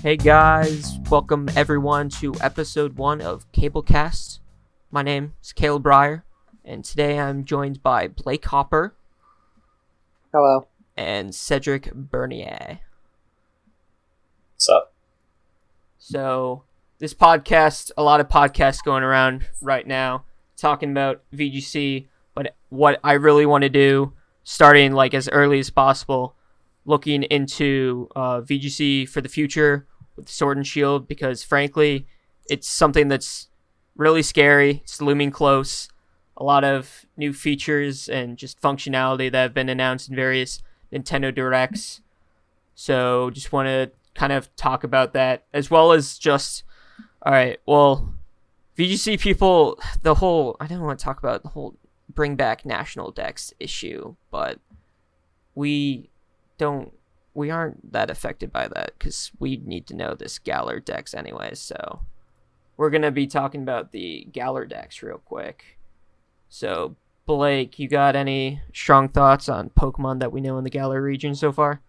Hey guys, welcome everyone to episode 1 of CableCast. My name is Ryor, and today I'm joined by Blake Hopper. Hello. And Cedric Bernier. What's up? So, this podcast, a lot of podcasts going around right now, talking about VGC, but what I really want to do, starting like as early as possible, looking into VGC for the future with Sword and Shield, because frankly, it's something that's really scary. It's looming close. A lot of new features and just functionality that have been announced in various Nintendo Directs. So just want to kind of talk about that, as well as just, alright, well, VGC people, I don't want to talk about the whole bring back national decks issue, but we aren't that affected by that because we need to know this Galar decks anyways. So we're going to be talking about the Galar decks real quick. So Blake, you got any strong thoughts on Pokemon that we know in the Galar region so far?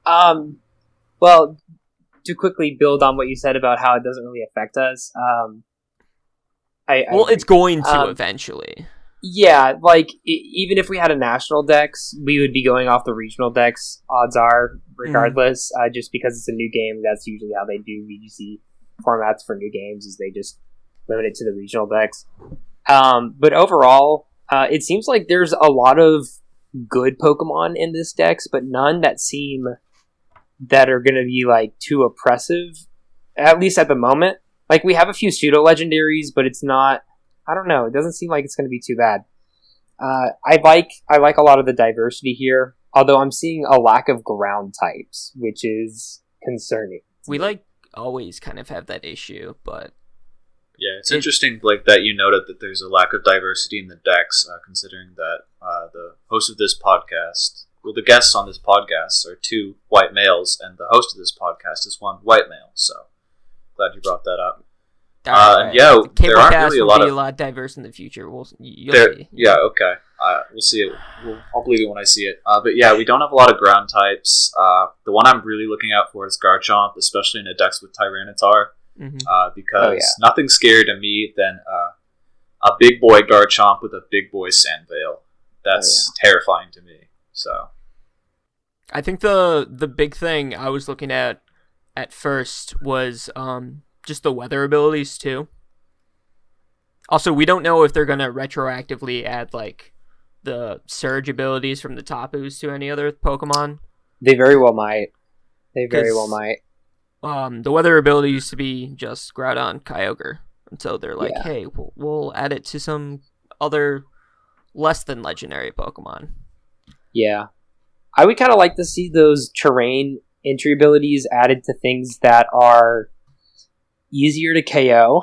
Well, to quickly build on what you said about how it doesn't really affect us, it's going to eventually. Yeah, like, even if we had a national dex, we would be going off the regional dex, odds are, regardless, just because it's a new game. That's usually how they do VGC formats for new games, is they just limit it to the regional dex. But overall, it seems like there's a lot of good Pokemon in this dex, but none that seem that are going to be, like, too oppressive, at least at the moment. Like, we have a few pseudo-legendaries, but it's not... I don't know. It doesn't seem like it's going to be too bad. I like a lot of the diversity here, although I'm seeing a lack of ground types, which is concerning. We always kind of have that issue, but yeah, it's interesting, Blake, that you noted that there's a lack of diversity in the decks, considering that the host of this podcast, well, the guests on this podcast are 2 white males, and the host of this podcast is 1 white male. So glad you brought that up. Right. Yeah, the there aren't really a lot diverse in the future. You'll see. Yeah, okay. We'll see it. I'll believe it when I see it. But yeah, we don't have a lot of ground types. The one I'm really looking out for is Garchomp, especially in a dex with Tyranitar, because nothing's scarier to me than a big boy Garchomp with a big boy Sandvale. That's terrifying to me. So, I think the big thing I was looking at first was just the weather abilities too. Also, we don't know if they're gonna retroactively add like the surge abilities from the Tapus to any other Pokemon. They very well might. The weather ability used to be just Groudon, Kyogre, until they're like, hey, we'll add it to some other less than legendary Pokemon. Yeah, I would kind of like to see those terrain entry abilities added to things that are easier to KO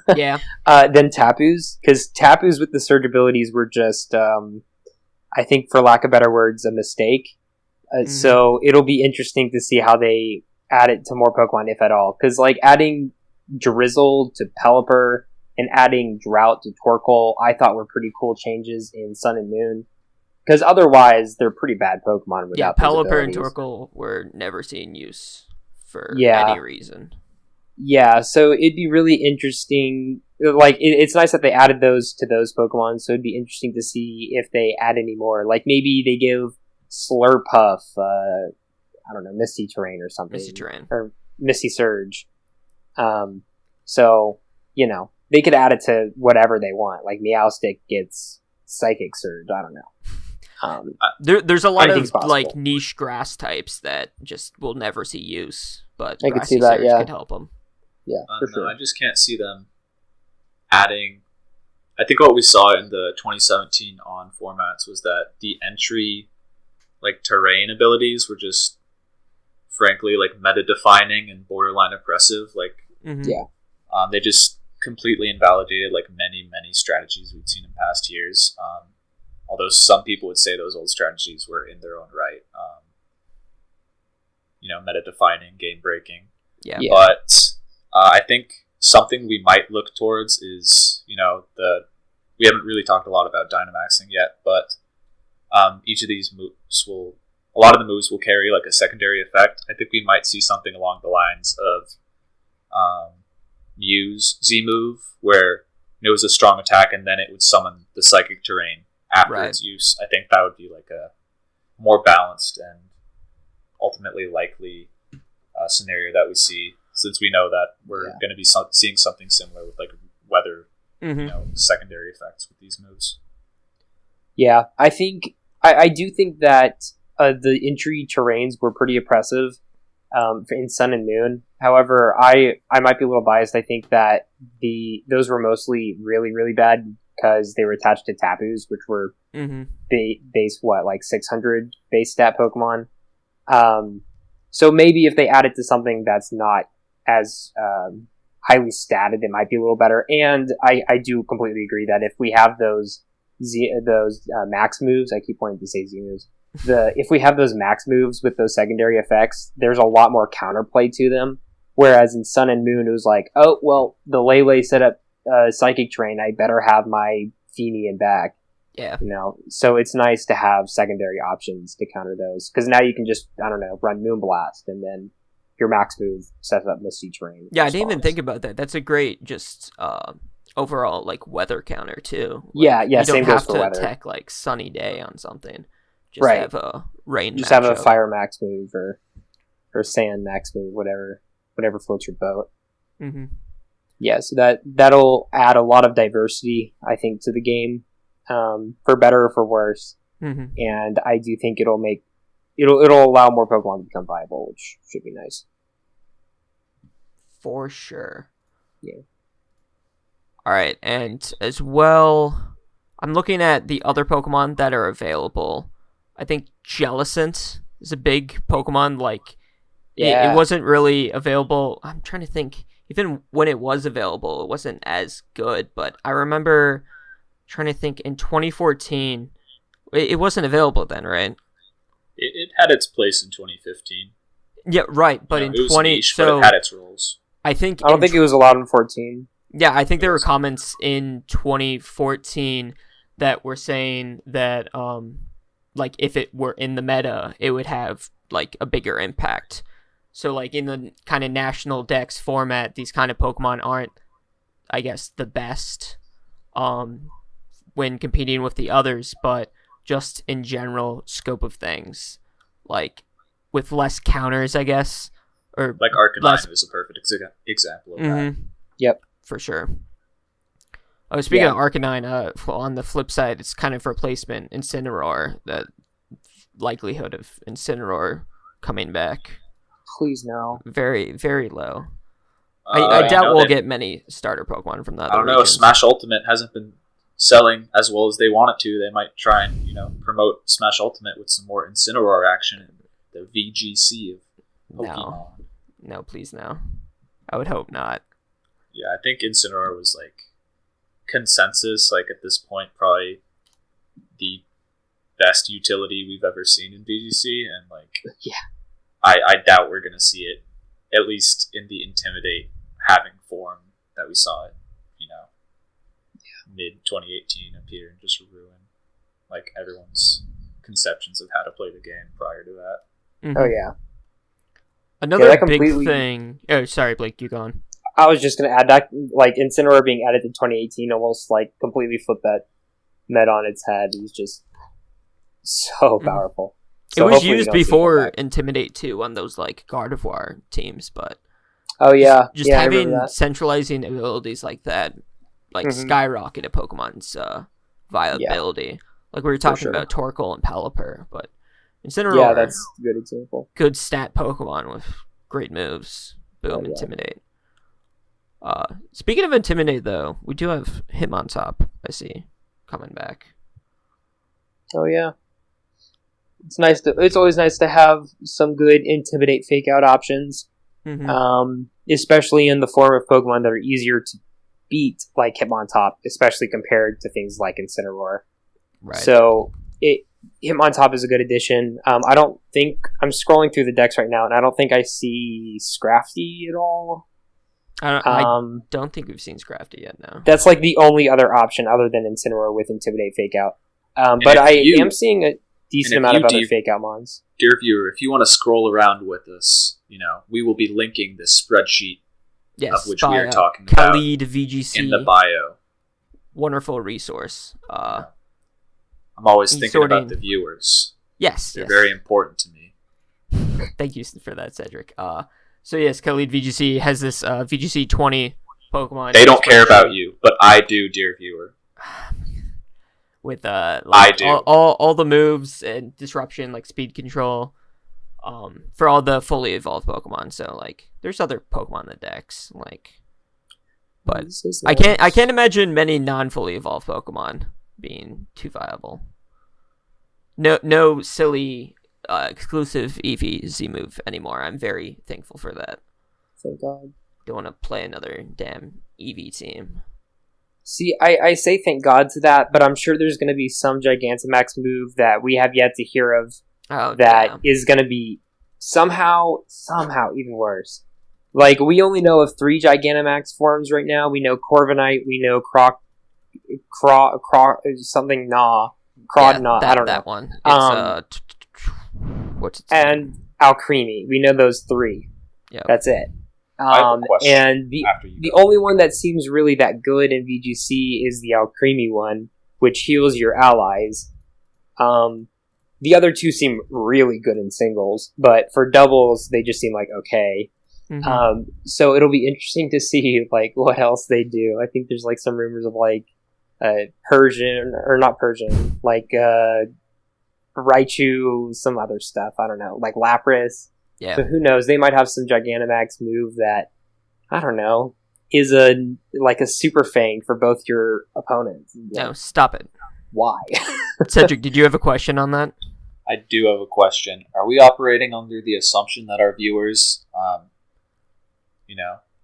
than Tapus, because Tapus with the surge abilities were just I think, for lack of better words, a mistake. So it'll be interesting to see how they add it to more Pokemon, if at all, because like adding Drizzle to Pelipper and adding Drought to Torkoal I thought were pretty cool changes in Sun and Moon, because otherwise they're pretty bad Pokemon without Pelipper and Torkoal were never seen use for any reason. Yeah, so it'd be really interesting. Like, it's nice that they added those to those Pokemon, so it'd be interesting to see if they add any more. Like, maybe they give Slurpuff, I don't know, Misty Terrain or something. Misty Terrain. Or Misty Surge. So, you know, they could add it to whatever they want. Like, Meowstic gets Psychic Surge, I don't know. There's a lot of, like, niche grass types that just will never see use, but I could see that, Surge could help them. Yeah, for sure. I just can't see them adding... I think what we saw in the 2017 on formats was that the entry, like, terrain abilities were just, frankly, like, meta-defining and borderline oppressive. Like, they just completely invalidated, like, many, many strategies we'd seen in past years. Although some people would say those old strategies were in their own right. Meta-defining, game-breaking. Yeah. But I think something we might look towards is, we haven't really talked a lot about Dynamaxing yet, but each of these moves will a lot of the moves will carry like a secondary effect. I think we might see something along the lines of Mew's Z move, where it was a strong attack and then it would summon the psychic terrain after its use. I think that would be like a more balanced and ultimately likely scenario that we see, since we know that we're going to be seeing something similar with like weather, secondary effects with these moves. Yeah, I think I do think that the entry terrains were pretty oppressive in Sun and Moon. However, I might be a little biased. I think that those were mostly really, really bad because they were attached to Tapus, which were base 600 base stat Pokemon. So maybe if they added to something that's not as highly statted, it might be a little better. And I do completely agree that if we have those max moves, I keep wanting to say Z moves. If we have those max moves with those secondary effects, there's a lot more counterplay to them. Whereas in Sun and Moon, it was like, oh well, the Lele set up Psychic Terrain. I better have my Feeny back. Yeah. So it's nice to have secondary options to counter those, because now you can just run Moonblast, and then your max move sets up Misty Terrain. Yeah, I didn't even think about that. That's a great just overall like weather counter too. Yeah. You same don't goes have for to weather. attack like sunny day on something. Just have a rain. Just have a fire max move or sand max move, whatever floats your boat. Mm-hmm. Yeah, so that'll add a lot of diversity, I think, to the game, for better or for worse. Mm-hmm. And I do think it'll allow more Pokemon to become viable, which should be nice. For sure. Yeah. All right, and as well, I'm looking at the other Pokemon that are available. I think Jellicent is a big Pokemon. Like, it wasn't really available. I'm trying to think. Even when it was available, it wasn't as good. But I remember trying to think in 2014, it wasn't available then, right? It had its place in 2015. Yeah, right. But in 20, niche, but it had its roles. I don't think it was allowed in 14. Yeah, I think there were comments in 2014 that were saying that, like, if it were in the meta, it would have like a bigger impact. So, like, in the kind of national dex format, these kind of Pokemon aren't, I guess, the best when competing with the others, but just in general scope of things. Like, with less counters, I guess. Or like Arcanine is a perfect example of that. Yep. For sure. Oh, speaking of Arcanine, on the flip side, it's kind of replacement Incineroar. The likelihood of Incineroar coming back. Please no. Very, very low. I doubt we'll get many starter Pokemon from that. I don't know. Smash Ultimate hasn't been selling as well as they want it to. They might try and promote Smash Ultimate with some more Incineroar action and the VGC of Pokemon. No, please no. I would hope not. Yeah, I think Incineroar was like consensus, like at this point, probably the best utility we've ever seen in VGC, and like I doubt we're gonna see it, at least in the Intimidate having form that we saw it, mid 2018 appear and just ruin like everyone's conceptions of how to play the game prior to that. Mm-hmm. Oh yeah. Another big thing. Oh, sorry, Blake, you go on. I was just going to add that, like, Incineroar being added to 2018 almost, like, completely flipped that meta on its head. It was just so powerful. So it was used before Intimidate 2 on those, like, Gardevoir teams, but... Oh, yeah. Just having centralizing abilities like that, like, skyrocket a Pokemon's viability. Yeah. Like, we were talking about Torkoal and Pelipper, but Incineroar... Yeah, that's a good example. Good stat Pokemon with great moves. Boom, Intimidate. Speaking of Intimidate, though, we do have Hitmontop, I see, coming back. Oh yeah, it's always nice to have some good Intimidate fake out options, especially in the form of Pokemon that are easier to beat, like Hitmontop, especially compared to things like Incineroar. Right. So Hitmontop is a good addition. I don't think I'm scrolling through the decks right now, and I don't think I see Scrafty at all. I don't think we've seen Scrafty yet, no. That's like the only other option other than Incineroar with Intimidate Fake Out. But I am seeing a decent amount of other Fake Out mons. dear viewer, if you want to scroll around with us, we will be linking this spreadsheet of which we are talking about Khalid VGC in the bio. Wonderful resource. I'm always thinking about the viewers. Yes, they're very important to me. Thank you for that, Cedric. So yes, Khalid VGC has this VGC'20 Pokemon. They don't care about you, but I do, dear viewer. With I do all the moves and disruption, like speed control, for all the fully evolved Pokemon. So like, there's other Pokemon in the decks, but I can't imagine many non-fully evolved Pokemon being too viable. No silly exclusive Eevee Z move anymore. I'm very thankful for that. Thank God. Don't want to play another damn Eevee team. See, I say thank God to that, but I'm sure there's going to be some Gigantamax move that we have yet to hear of is going to be somehow even worse. Like, we only know of 3 Gigantamax forms right now. We know Corviknight, we know something Nah. I don't know. That one. It's, what's its and Alcremie. We know those 3. Yep. That's it. I have a question and the only one that seems really that good in VGC is the Alcremie one, which heals your allies. The other 2 seem really good in singles, but for doubles, they just seem like okay. Mm-hmm. So it'll be interesting to see like what else they do. I think there's like some rumors of like Raichu, some other stuff. I don't know, like Lapras. Yeah. So who knows? They might have some Gigantamax move that, I don't know, is a Super Fang for both your opponents. No, stop it. Why? Cedric, did you have a question on that? I do have a question. Are we operating under the assumption that our viewers,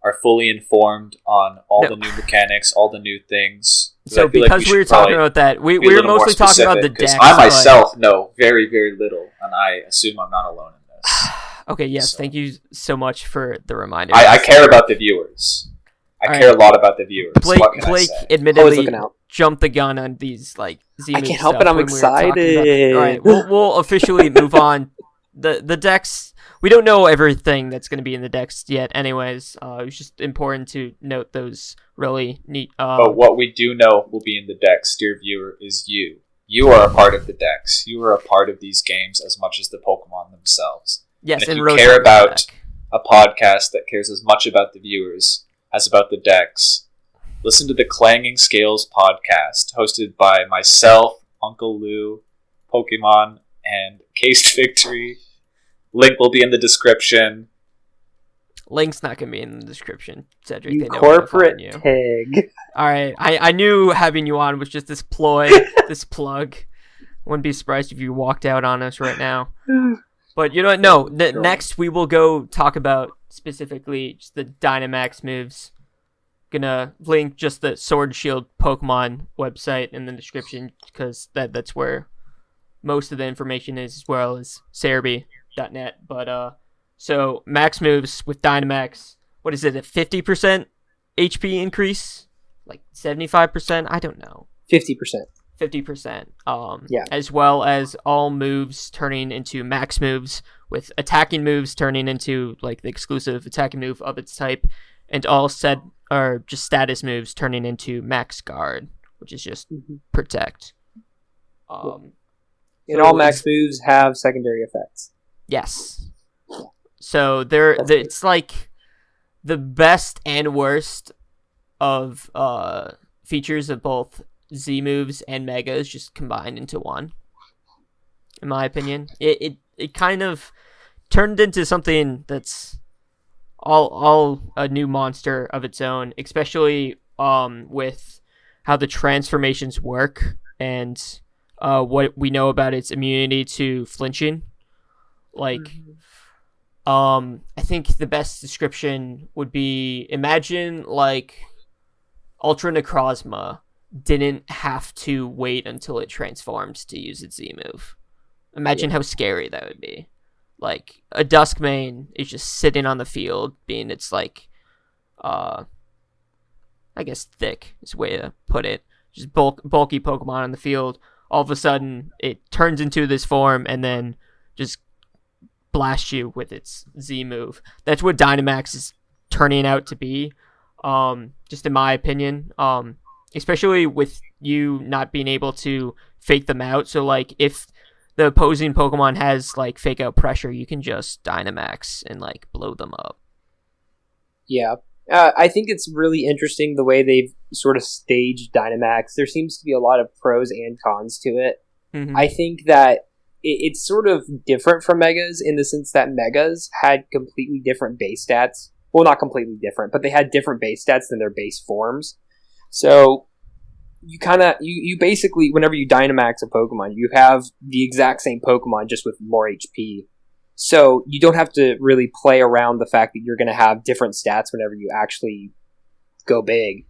are fully informed on all the new mechanics, all the new things? So because we were talking about that, we were mostly talking about the decks. I myself know very, very little, and I assume I'm not alone in this. Okay, yes, thank you so much for the reminder. I care about the viewers. I care a lot of about the viewers. Blake admittedly jumped the gun on these like Z I can't help it. I'm excited. All right, we'll officially move on. The decks. We don't know everything that's going to be in the decks yet. Anyways, it was just important to note those really neat. But what we do know will be in the decks, dear viewer, is you. You are a part of the decks. You are a part of these games as much as the Pokemon themselves. Yes, and if you care about a podcast that cares as much about the viewers as about the decks, listen to the Clanging Scales podcast, hosted by myself, Uncle Lou, Pokemon, and Case Victory. Link will be in the description. Link's not going to be in the description, Cedric. You corporate pig. All right, I knew having you on was just this ploy, this plug. Wouldn't be surprised if you walked out on us right now. But you know what? No, next we will go talk about specifically just the Dynamax moves. Gonna link just the Sword and Shield Pokemon website in the description because that's where most of the information is, as well as Cerebi.net. But so max moves with Dynamax. What is it? A 50% HP increase? Like 75%? I don't know. 50%. 50%. Yeah. As well as all moves turning into max moves, with attacking moves turning into like the exclusive attacking move of its type, and all just status moves turning into max guard, which is just protect. And all max moves have secondary effects. Yes. So it's like the best and worst of features of both Z moves and megas just combined into one. In my opinion, it kind of turned into something that's all a new monster of its own, especially with how the transformations work and what we know about its immunity to flinching. Like, I think the best description would be, imagine like Ultra Necrozma didn't have to wait until it transforms to use its Z move. Imagine how scary that would be. Like, a Duskmane is just sitting on the field, being its like, I guess thick is a way to put it. Just bulky Pokemon on the field. All of a sudden, it turns into this form and then just blast you with its Z move. That's what Dynamax is turning out to be, just in my opinion. Especially with you not being able to fake them out. So like if the opposing Pokemon has like fake out pressure, you can just Dynamax and like blow them up. Yeah. I think it's really interesting the way they've sort of staged Dynamax. There seems to be a lot of pros and cons to it. Mm-hmm. I think that it's sort of different from Megas in the sense that Megas had completely different base stats. Well, not completely different, but they had different base stats than their base forms. So you you basically, whenever you Dynamax a Pokemon, you have the exact same Pokemon just with more HP. So you don't have to really play around the fact that you're going to have different stats whenever you actually go big.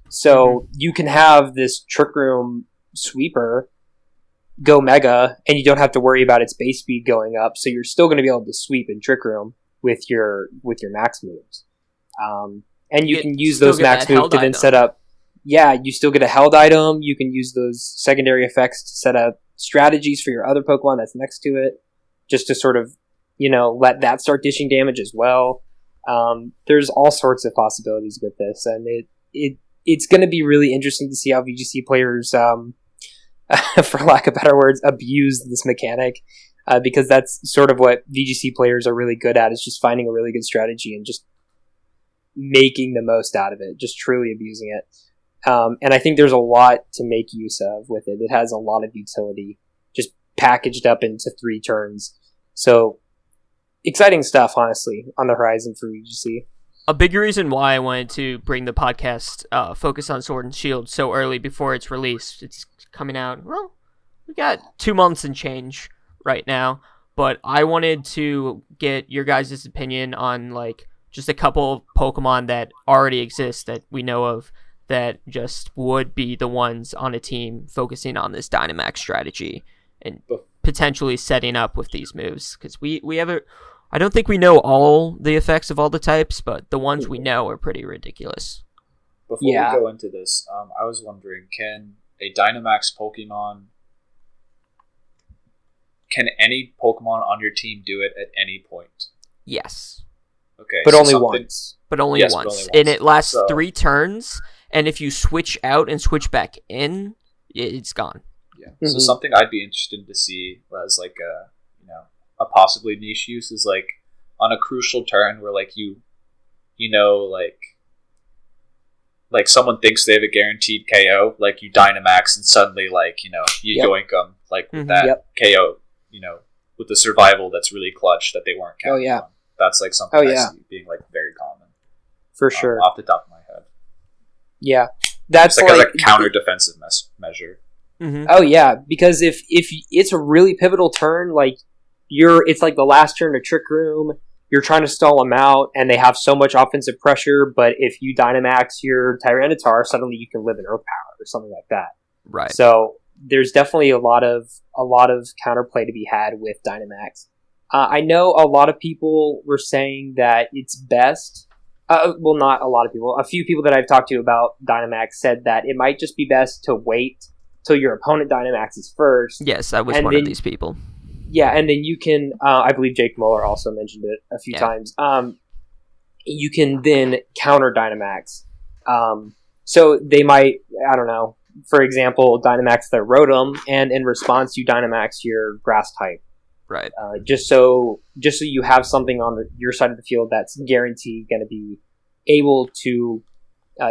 So you can have this Trick Room Sweeper go Mega, and you don't have to worry about its base speed going up. So you're still going to be able to sweep in Trick Room with your max moves. And you can use those max moves to then set up. Yeah, you still get a held item. You can use those secondary effects to set up strategies for your other Pokemon that's next to it, just to sort of, let that start dishing damage as well. There's all sorts of possibilities with this, and it's going to be really interesting to see how VGC players, for lack of better words, abuse this mechanic, because that's sort of what VGC players are really good at, is just finding a really good strategy and just making the most out of it, just truly abusing it. And I think there's a lot to make use of with it. It has a lot of utility, just packaged up into 3 turns. So exciting stuff, honestly, on the horizon for VGC. A big reason why I wanted to bring the podcast focus on Sword and Shield so early before it's released. It's coming out, well, we got 2 months and change right now, but I wanted to get your guys' opinion on like just a couple of Pokemon that already exist that we know of that just would be the ones on a team focusing on this Dynamax strategy and potentially setting up with these moves, because we have I don't think we know all the effects of all the types, but the ones we know are pretty ridiculous. Before we go into this, I was wondering, can a Dynamax Pokemon, can any Pokemon on your team do it at any point? Yes. Okay. But only once. But only once. And it lasts 3 turns, and if you switch out and switch back in, it's gone. Yeah. Mm-hmm. So something I'd be interested to see as like a possibly niche use is like on a crucial turn where like like someone thinks they have a guaranteed KO, like you Dynamax and suddenly like you yoink them like with that KO, with the survival that's really clutch that they weren't counting on. That's like something I see being like very common. For sure. Off the top of my head. Yeah. That's like a counter defensive measure. Mm-hmm. Oh yeah, because if it's a really pivotal turn, like it's like the last turn of Trick Room, you're trying to stall them out, and they have so much offensive pressure, but if you Dynamax your Tyranitar, suddenly you can live in Earth Power or something like that. Right. So there's definitely a lot of counterplay to be had with Dynamax. I know a lot of people were saying that it's best. Well, not a lot of people. A few people that I've talked to about Dynamax said that it might just be best to wait till your opponent Dynamaxes first. Yes, I was one of these people. Yeah, and then you can, I believe Jake Muller also mentioned it a few times, you can then counter Dynamax. So they might, I don't know, for example, Dynamax their Rotom, and in response you Dynamax your Grass type. Right. Just so you have something on your side of the field that's guaranteed going to be able to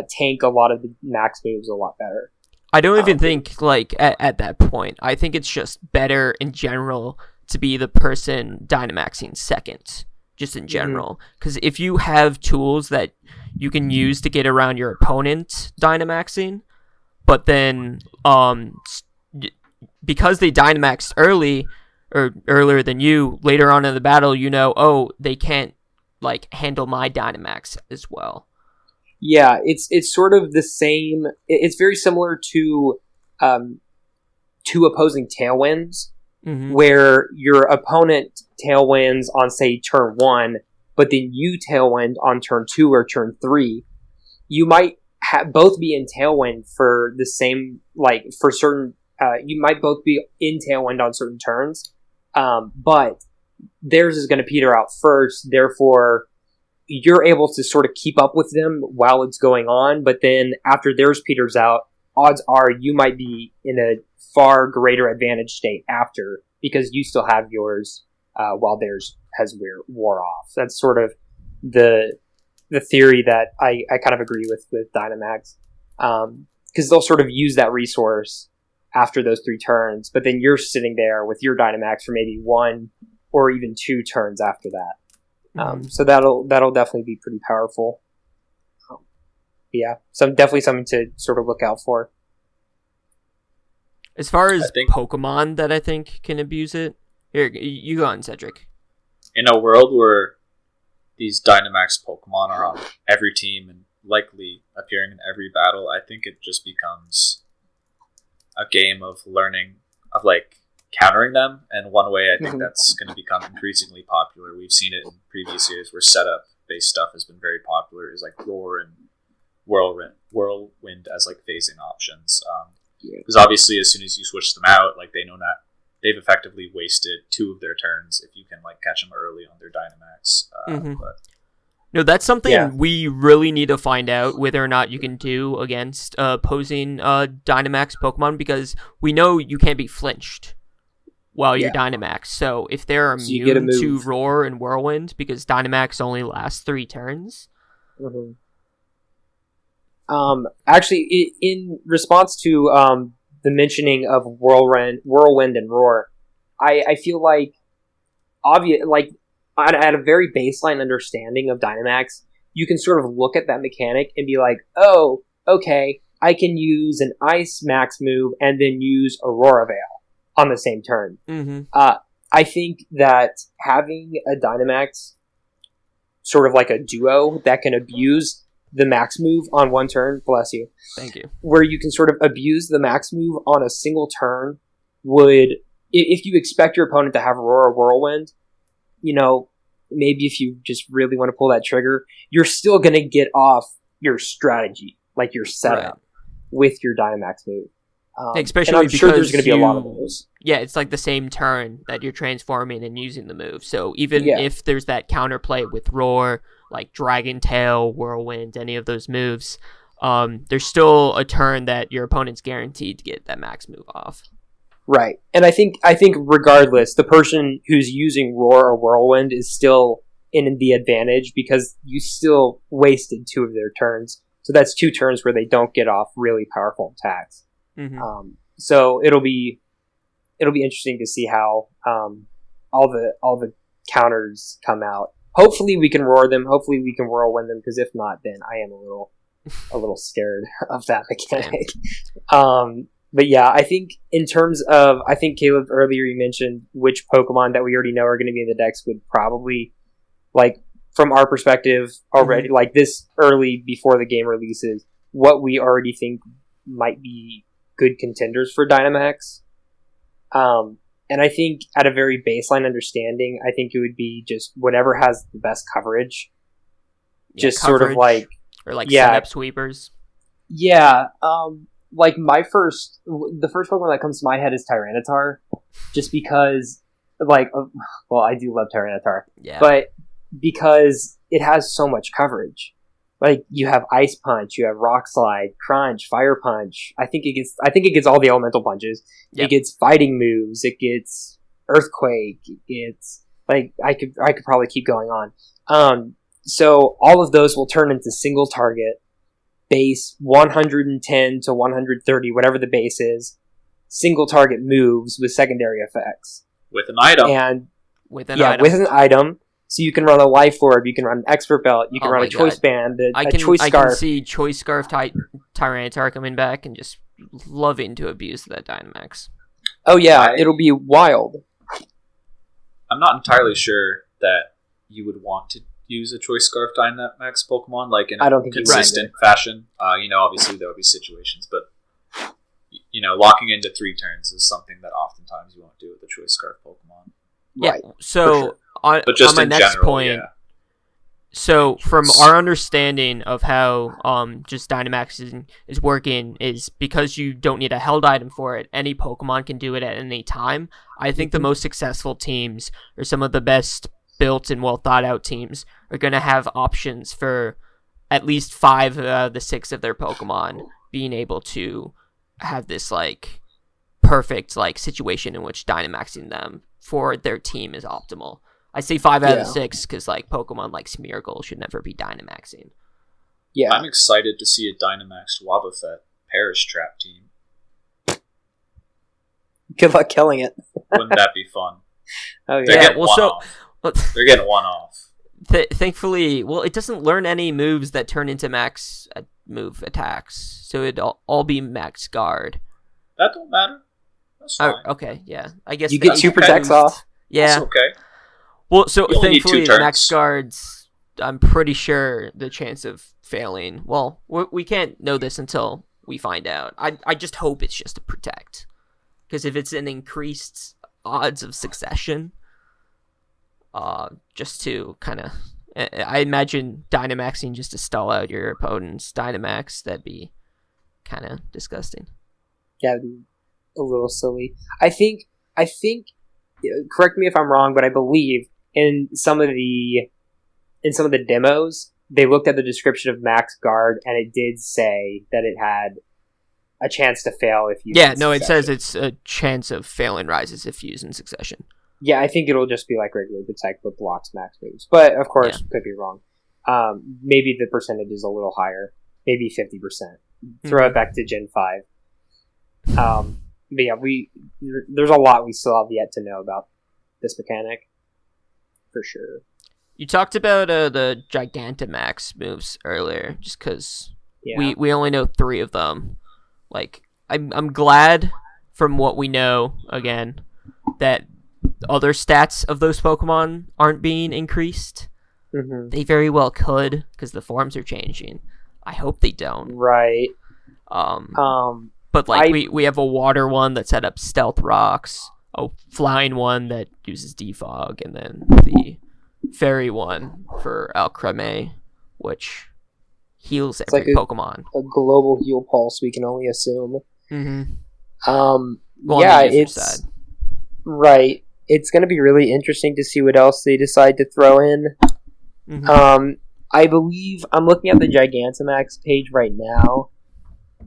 tank a lot of the max moves a lot better. I don't even think, like, at that point. I think it's just better in general to be the person Dynamaxing second, just in general. Because if you have tools that you can use to get around your opponent Dynamaxing, but then because they Dynamaxed early, or earlier than you, later on in the battle, they can't, like, handle my Dynamax as well. Yeah, it's sort of the same. It's very similar to opposing Tailwinds, where your opponent Tailwinds on, say, turn 1, but then you Tailwind on turn 2 or turn 3. You might both be in Tailwind for the same, like, for certain. You might both be in Tailwind on certain turns, but theirs is going to peter out first. Therefore, you're able to sort of keep up with them while it's going on. But then after theirs peters out, odds are you might be in a far greater advantage state after, because you still have yours while theirs has wore off. That's sort of the theory that I kind of agree with Dynamax. Because they'll sort of use that resource after those 3 turns, but then you're sitting there with your Dynamax for maybe 1 or even 2 turns after that. So that'll definitely be pretty powerful. Yeah, so definitely something to sort of look out for. As far as Pokemon that I think can abuse it, here, you go on, Cedric. In a world where these Dynamax Pokemon are on every team and likely appearing in every battle, I think it just becomes a game of learning, of like countering them. And one way I think that's going to become increasingly popular, we've seen it in previous years where setup based stuff has been very popular, is like Roar and Whirlwind as like phasing options. Because obviously as soon as you switch them out, like they know that they've effectively wasted 2 of their turns if you can like catch them early on their Dynamax. But no, that's something we really need to find out whether or not you can do against opposing Dynamax Pokemon, because we know you can't be flinched while you're Dynamax. So if they're immune to Roar and Whirlwind, because Dynamax only lasts 3 turns. Actually, in response to the mentioning of Whirlwind and Roar, I feel like at a very baseline understanding of Dynamax, you can sort of look at that mechanic and be like, oh, okay, I can use an Ice Max move and then use Aurora Veil on the same turn. I think that having a Dynamax sort of like a duo that can abuse the max move on one turn, bless you. Thank you. Where you can sort of abuse the max move on a single turn would, if you expect your opponent to have Aurora Whirlwind, you know, maybe if you just really want to pull that trigger, you're still going to get off your strategy, like your setup with your Dynamax move. Especially and I'm because sure there's going to be a lot of those. Yeah, it's like the same turn that you're transforming and using the move. So even if there's that counterplay with Roar, like Dragon Tail, Whirlwind, any of those moves, there's still a turn that your opponent's guaranteed to get that max move off. Right. And I think regardless, the person who's using Roar or Whirlwind is still in the advantage because you still wasted 2 of their turns. So that's 2 turns where they don't get off really powerful attacks. So it'll be interesting to see how all the counters come out. Hopefully we can Roar them. Hopefully we can Whirlwind them. Because if not, then I am a little scared of that mechanic. But yeah, I think in terms of, I think Caleb earlier you mentioned which Pokemon that we already know are going to be in the decks would probably, like from our perspective already, like this early before the game releases, what we already think might be good contenders for Dynamax. And I think at a very baseline understanding, I think it would be just whatever has the best coverage. Just coverage, sort of like... Or like setup sweepers. Yeah. Like the first Pokemon that comes to my head is Tyranitar. Just because, like, well, I do love Tyranitar. Yeah. But because it has so much coverage. Like, you have Ice Punch, you have Rock Slide, Crunch, Fire Punch. I think it gets all the elemental punches. Yep. It gets fighting moves. It gets Earthquake. It gets, like, I could probably keep going on. So all of those will turn into single target, base 110 to 130, whatever the base is, single target moves with secondary effects. With an item. And with an item. So you can run a Life Orb, you can run an Expert Belt, you can run a Choice Band, a Choice Scarf. I can see Choice Scarf Tyranitar coming back and just loving to abuse that Dynamax. Oh yeah, it'll be wild. I'm not entirely sure that you would want to use a Choice Scarf Dynamax Pokemon like in a consistent fashion. Obviously there will be situations, but locking into 3 turns is something that oftentimes you won't do with a Choice Scarf Pokemon. Yeah, right. So... On my next point, So from our understanding of how just Dynamax is working is because you don't need a held item for it. Any Pokemon can do it at any time. I think the most successful teams or some of the best built and well thought out teams are going to have options for at least 5 of the 6 of their Pokemon being able to have this like perfect like situation in which Dynamaxing them for their team is optimal. I say 5 out of the 6 because like Pokemon like Smeargle should never be Dynamaxing. Yeah, I'm excited to see a Dynamaxed Wobbuffet Perish Trap team. Good luck killing it. Wouldn't that be fun? Oh They're yeah. getting one off. They're getting one off. Thankfully, well, it doesn't learn any moves that turn into max move attacks, so it'd all be max guard. That don't matter. That's fine. Okay, yeah. I guess You get 2 protects off. Yeah. That's okay. Well, so You only need 2 thankfully, turns. max guards, I'm pretty sure the chance of failing, well, we can't know this until we find out. I just hope it's just a protect. Because if it's an increased odds of succession, just to kind of, I imagine Dynamaxing just to stall out your opponent's Dynamax, that'd be kind of disgusting. Yeah, it'd be a little silly. I think, correct me if I'm wrong, but I believe in some of the demos, they looked at the description of Max Guard, and it did say that it had a chance to fail if used in succession. It says it's a chance of failing rises if used in succession. Yeah, I think it'll just be like regular Protect, but blocks max moves. But, of course, could be wrong. Maybe the percentage is a little higher. Maybe 50%. Throw it back to Gen 5. But yeah, there's a lot we still have yet to know about this mechanic. For sure. You talked about the Gigantamax moves earlier, just because we only know 3 of them. Like, I'm glad from what we know, again, that other stats of those Pokemon aren't being increased. Mm-hmm. They very well could, because the forms are changing. I hope they don't. Right. But like we have a water one that set up stealth rocks, a flying one that uses defog, and then the fairy one for Alcremie, which heals every Pokemon. A global heal pulse, we can only assume. Mm-hmm. Well, yeah, it's right. It's going to be really interesting to see what else they decide to throw in. Mm-hmm. I believe I'm looking at the Gigantamax page right now,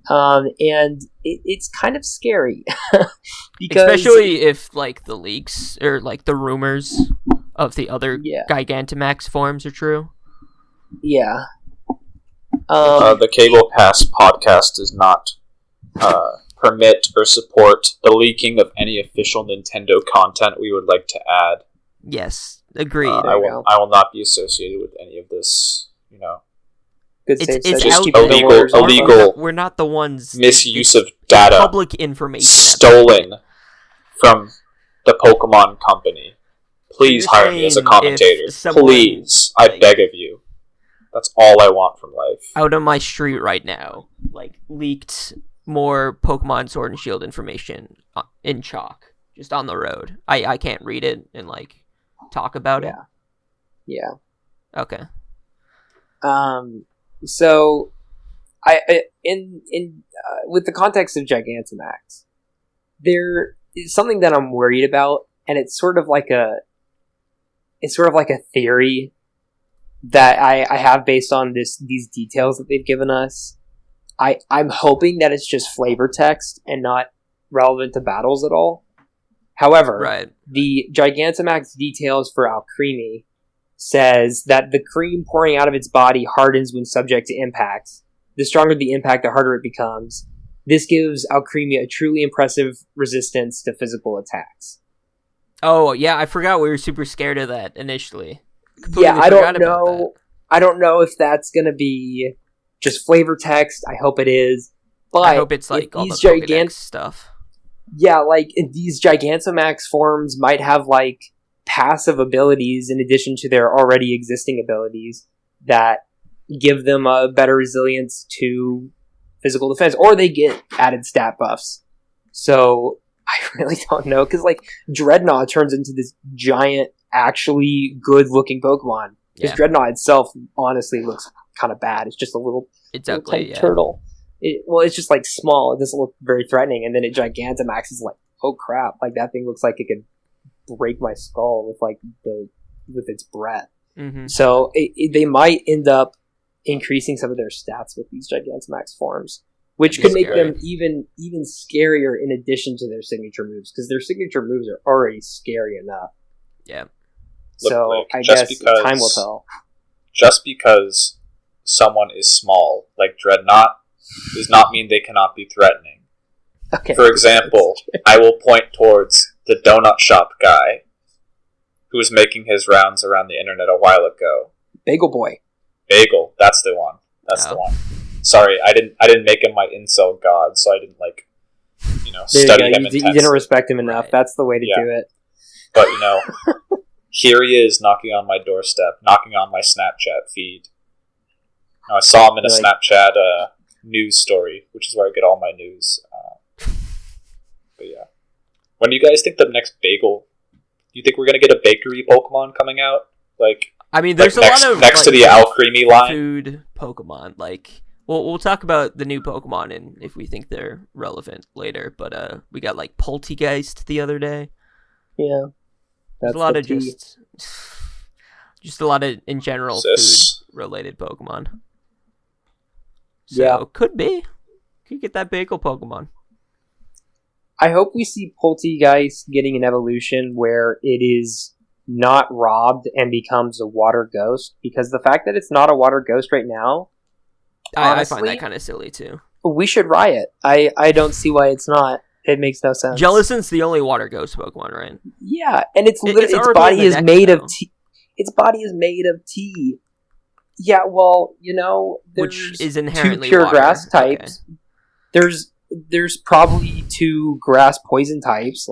and it's kind of scary, because especially if like the leaks or like the rumors of the other Gigantamax forms are true. Yeah. The CableCast podcast does not permit or support the leaking of any official Nintendo content we would like to add. Yes, agreed. I will not be associated with any of this. It's just out illegal. We're not the ones misuse of data, public information stolen from the Pokemon Company. Please hire me as a commentator. Please, I beg of you. That's all I want from life. Out on my street right now, like leaked more Pokemon Sword and Shield information in chalk, just on the road. I can't read it and like talk about it. Yeah. Okay. So, with the context of Gigantamax, there is something that I'm worried about, and it's sort of like a theory that I have based on these details that they've given us. I'm hoping that it's just flavor text and not relevant to battles at all. However, the Gigantamax details for Alcremie says that the cream pouring out of its body hardens when subject to impact. The stronger the impact, the harder it becomes. This gives Alcremie a truly impressive resistance to physical attacks. Oh, yeah, I forgot we were super scared of that initially. I don't know. I don't know if that's going to be just flavor text. I hope it is. But I hope it's like all the Pokédex stuff. Yeah, like these Gigantamax forms might have like passive abilities in addition to their already existing abilities that give them a better resilience to physical defense, or they get added stat buffs. So I really don't know, because like Dreadnought turns into this giant, actually good-looking Pokemon, Because Yeah. Dreadnought itself honestly looks kind of bad. It's just a little Exactly. tiny turtle. It's just like small. It doesn't look very threatening. And then it Gigantamax is like, oh crap! Like that thing looks like it could break my skull with its breath. Mm-hmm. So they might end up increasing some of their stats with these Gigantamax forms, which could make them even scarier in addition to their signature moves, because their signature moves are already scary enough. Yeah. So Look, I guess time will tell. Just because someone is small, like Dreadnought, does not mean they cannot be threatening. Okay. For example, I will point towards the donut shop guy who was making his rounds around the internet a while ago. Bagel Boy. Bagel, that's the one. That's the one. Sorry, I didn't make him my incel god, so I didn't study him intensely. You didn't respect him enough. Right. That's the way to do it. But here he is knocking on my doorstep, knocking on my Snapchat feed. Now, I saw him in a Snapchat news story, which is where I get all my news. But yeah. When do you guys think the next bagel? Do you think we're going to get a bakery Pokemon coming out? I mean, there's next, a lot of next to the Alcremie line. Food Pokemon. Like, we'll talk about the new Pokemon and if we think they're relevant later. But we got like Poltegeist the other day. Yeah, there's a lot of just a lot of in general food related Pokemon. So could get that bagel Pokemon. I hope we see Poltegeist getting an evolution where it is not robbed and becomes a water ghost, because the fact that it's not a water ghost right now, honestly, I find that kind of silly too. We should riot. I don't see why it's not. It makes no sense. Jellicent's the only water ghost Pokemon, right? Yeah, and its body is made of tea. Its body is made of tea. Yeah, well, which is inherently two pure water. grass types. Okay. There's probably 2 grass poison types.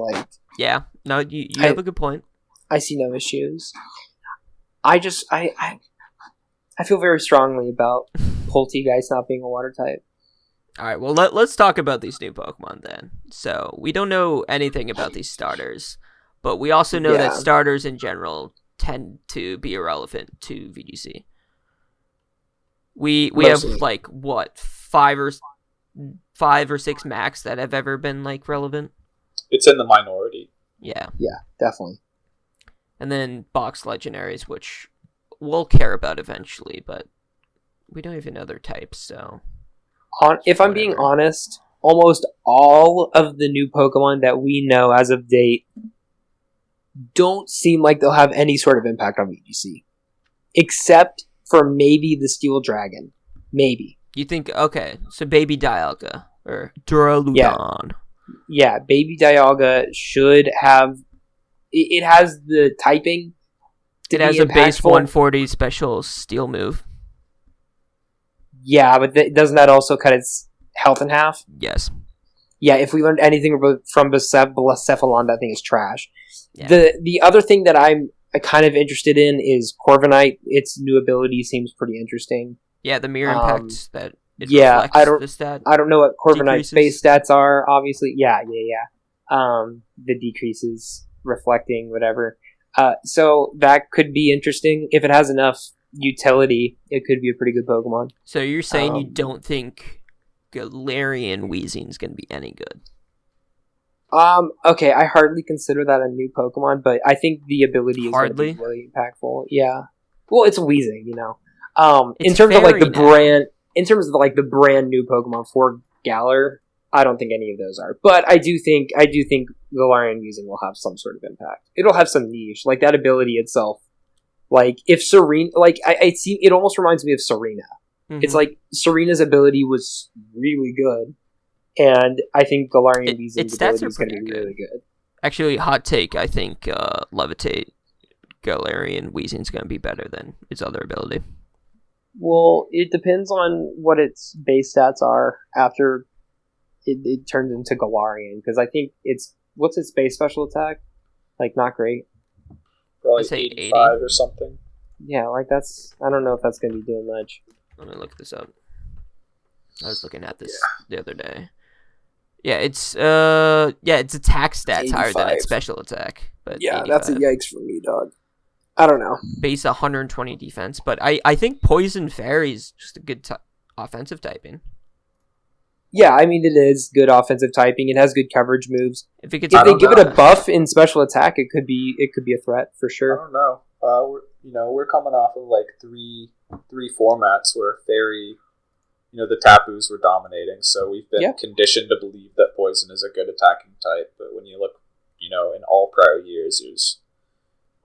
Yeah, no, you have a good point. I see no issues. I feel very strongly about Poltegeist not being a water type. All right, well, let's talk about these new Pokemon then. So we don't know anything about these starters, but we also know that starters in general tend to be irrelevant to VGC. We have like what 5 or 6 max that have ever been like relevant. It's in the minority. Yeah, definitely. And then box legendaries, which we'll care about eventually, but we don't even know their types. So, if I'm being honest, almost all of the new Pokemon that we know as of date don't seem like they'll have any sort of impact on VGC, except for maybe the Steel Dragon. Maybe. You think, okay, so Baby Dialga, or Duraludon. Yeah, Baby Dialga should have... It has the typing. It has a base 140 special steel move. Yeah, but doesn't that also cut its health in half? Yes. Yeah, if we learned anything from Blacephalon, that thing is trash. Yeah. The other thing that I'm kind of interested in is Corviknight. Its new ability seems pretty interesting. Yeah, the mirror impact that it reflects the stat. I don't know what Corviknight's base stats are, obviously. Yeah. The decreases, reflecting, whatever. So that could be interesting. If it has enough utility, it could be a pretty good Pokemon. So you're saying you don't think Galarian Weezing's going to be any good? Okay, I hardly consider that a new Pokemon, but I think the ability is going to be really impactful. Yeah. Well, it's Weezing, in terms of like the brand, in terms of like the brand new Pokemon for Galar, I don't think any of those are. But I do think Galarian Weezing will have some sort of impact. It'll have some niche, like that ability itself. Like if Serena, it almost reminds me of Serena. Mm-hmm. It's like Serena's ability was really good, and I think Galarian Weezing's ability is going to be really good. Actually, hot take. I think Levitate Galarian Weezing's going to be better than its other ability. Well, it depends on what its base stats are after it turns into Galarian, because I think what's its base special attack? Like, not great. Probably 85 or something. Yeah, I don't know if that's going to be doing much. Let me look this up. I was looking at this the other day. Yeah, its attack stats 85. higher than its special attack. But yeah, 85. That's a yikes for me, dog. I don't know. base 120 defense, but I think Poison Fairy is just a good offensive typing. Yeah, I mean, it is good offensive typing. It has good coverage moves. If it gets If they give it a buff in special attack, it could be a threat for I sure. don't know. We're coming off of like three formats where Fairy, the Tapus were dominating, so we've been conditioned to believe that Poison is a good attacking type. But when you look, in all prior years, it was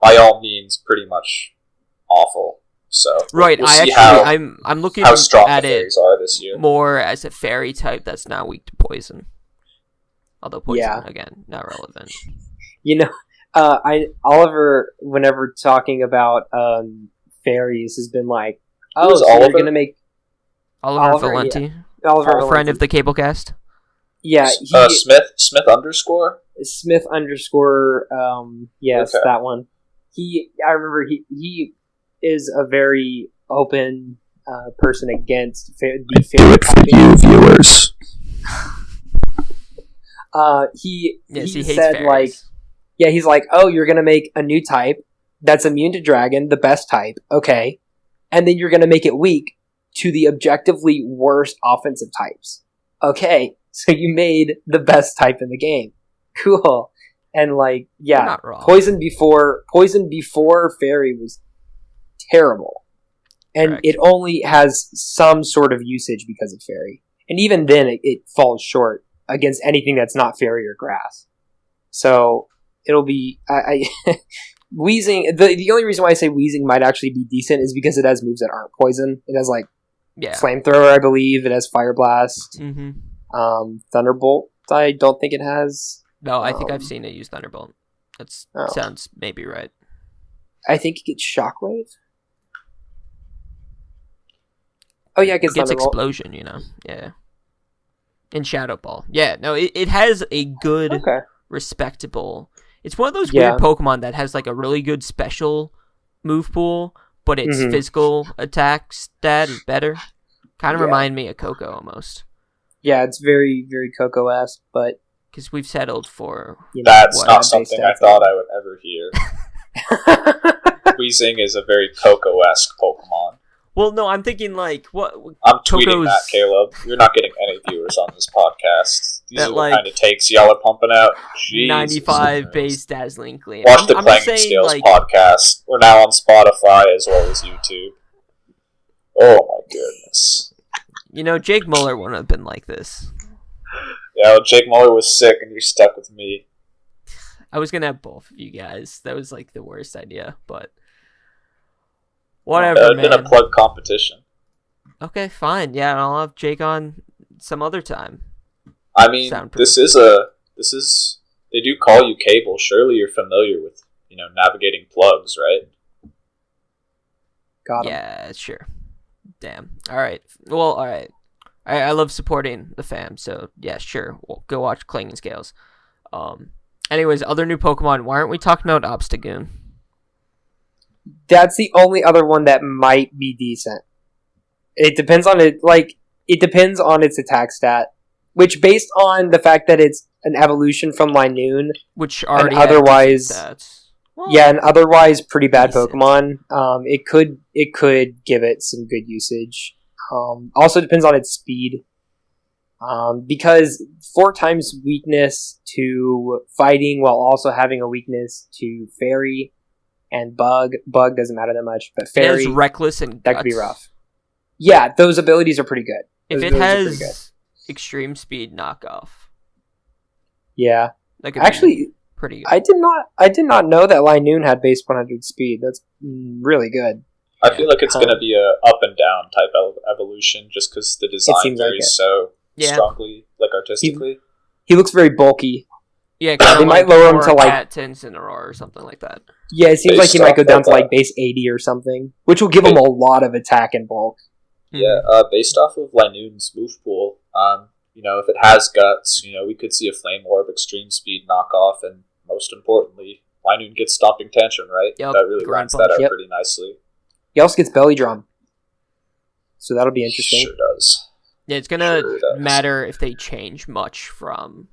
by all means pretty much awful. So right, we'll see I'm looking how strong at the it fairies are this year. more as a fairy type that's not weak to poison. Although poison again, not relevant. Oliver, whenever talking about fairies, has been like, Who's so Oliver? you're gonna make Oliver Valenti, Oliver friend Valenti. of the CableCast. Yeah, Smith underscore. Smith underscore. Yes, Okay. that one. I remember he is a very open person against the fairy typing. viewers. He hates said fairies. he's like, oh, you're gonna make a new type that's immune to dragon, the best type, okay, and then you're gonna make it weak to the objectively worst offensive types, okay. So you made the best type in the game, cool, and You're not wrong. Poison before fairy was terrible, and Correct. it only has some sort of usage because of fairy, and even then it falls short against anything that's not fairy or grass. So it'll be Wheezing. The only reason why I say Wheezing might actually be decent is because it has moves that aren't poison. It has flamethrower, I believe. It has fire blast. Mm-hmm. Thunderbolt. I don't think it has. No, I think I've seen it use Thunderbolt. That sounds maybe right. I think it gets Shockwave. Oh yeah, it gets Thunderbolt. Explosion. Yeah. And Shadow Ball. Yeah. No, it has a good, respectable. It's one of those weird Pokemon that has a really good special move pool, but its physical attack stat is better. Kind of remind me of Coco almost. Yeah, it's very, very Coco-esque, but because we've settled for that's not something I thought I would ever hear. Weezing is a very Coco-esque Pokemon. Well, no, I'm thinking what? I'm tweeting that, Caleb. You're not getting any viewers on this podcast. These are the kind of takes y'all are pumping out. Jesus 95 base Dazzling Gleam. Watch the Playing Scales podcast. We're now on Spotify as well as YouTube. Oh my goodness. Jake Muller wouldn't have been like this. Yeah, well, Jake Muller was sick and you're stuck with me. I was going to have both of you guys. That was the worst idea, but whatever, man. It's been a plug competition. Okay, fine. Yeah, I'll have Jake on some other time. I mean, they do call you Cable. Surely you're familiar with, navigating plugs, right? Got him. Yeah, sure. Damn. All right. Well, all right. I love supporting the fam, so yeah, sure. We'll go watch Clanging Scales. Anyways, other new Pokemon. Why aren't we talking about Obstagoon? That's the only other one that might be decent. It depends on it. It depends on its attack stat, which based on the fact that it's an evolution from Linoon, which already otherwise, an otherwise pretty bad decent Pokemon. It could give it some good usage. Also depends on its speed. Because 4 times weakness to fighting while also having a weakness to fairy and bug. Bug doesn't matter that much, but fairy, reckless and that could be rough. Yeah, those abilities are pretty good. If it has extreme speed knockoff, yeah, that could actually be pretty good. I did not know that Linoon had base 100 speed. That's really good. I feel like it's going to be a up and down type of evolution, just because the design varies so strongly, artistically. He looks very bulky. Yeah, they might lower him to tens in a row or something like that. Yeah, it seems like he might go down to base 80 or something, which will give him a lot of attack and bulk. Yeah, based off of Linoon's move pool, if it has guts, we could see a Flame Orb extreme speed knockoff, and most importantly, Linoon gets Stomping Tantrum, right? Yep, that really rounds that out pretty nicely. He also gets Belly Drum, so that'll be interesting. Sure does. Yeah, it's gonna matter if they change much from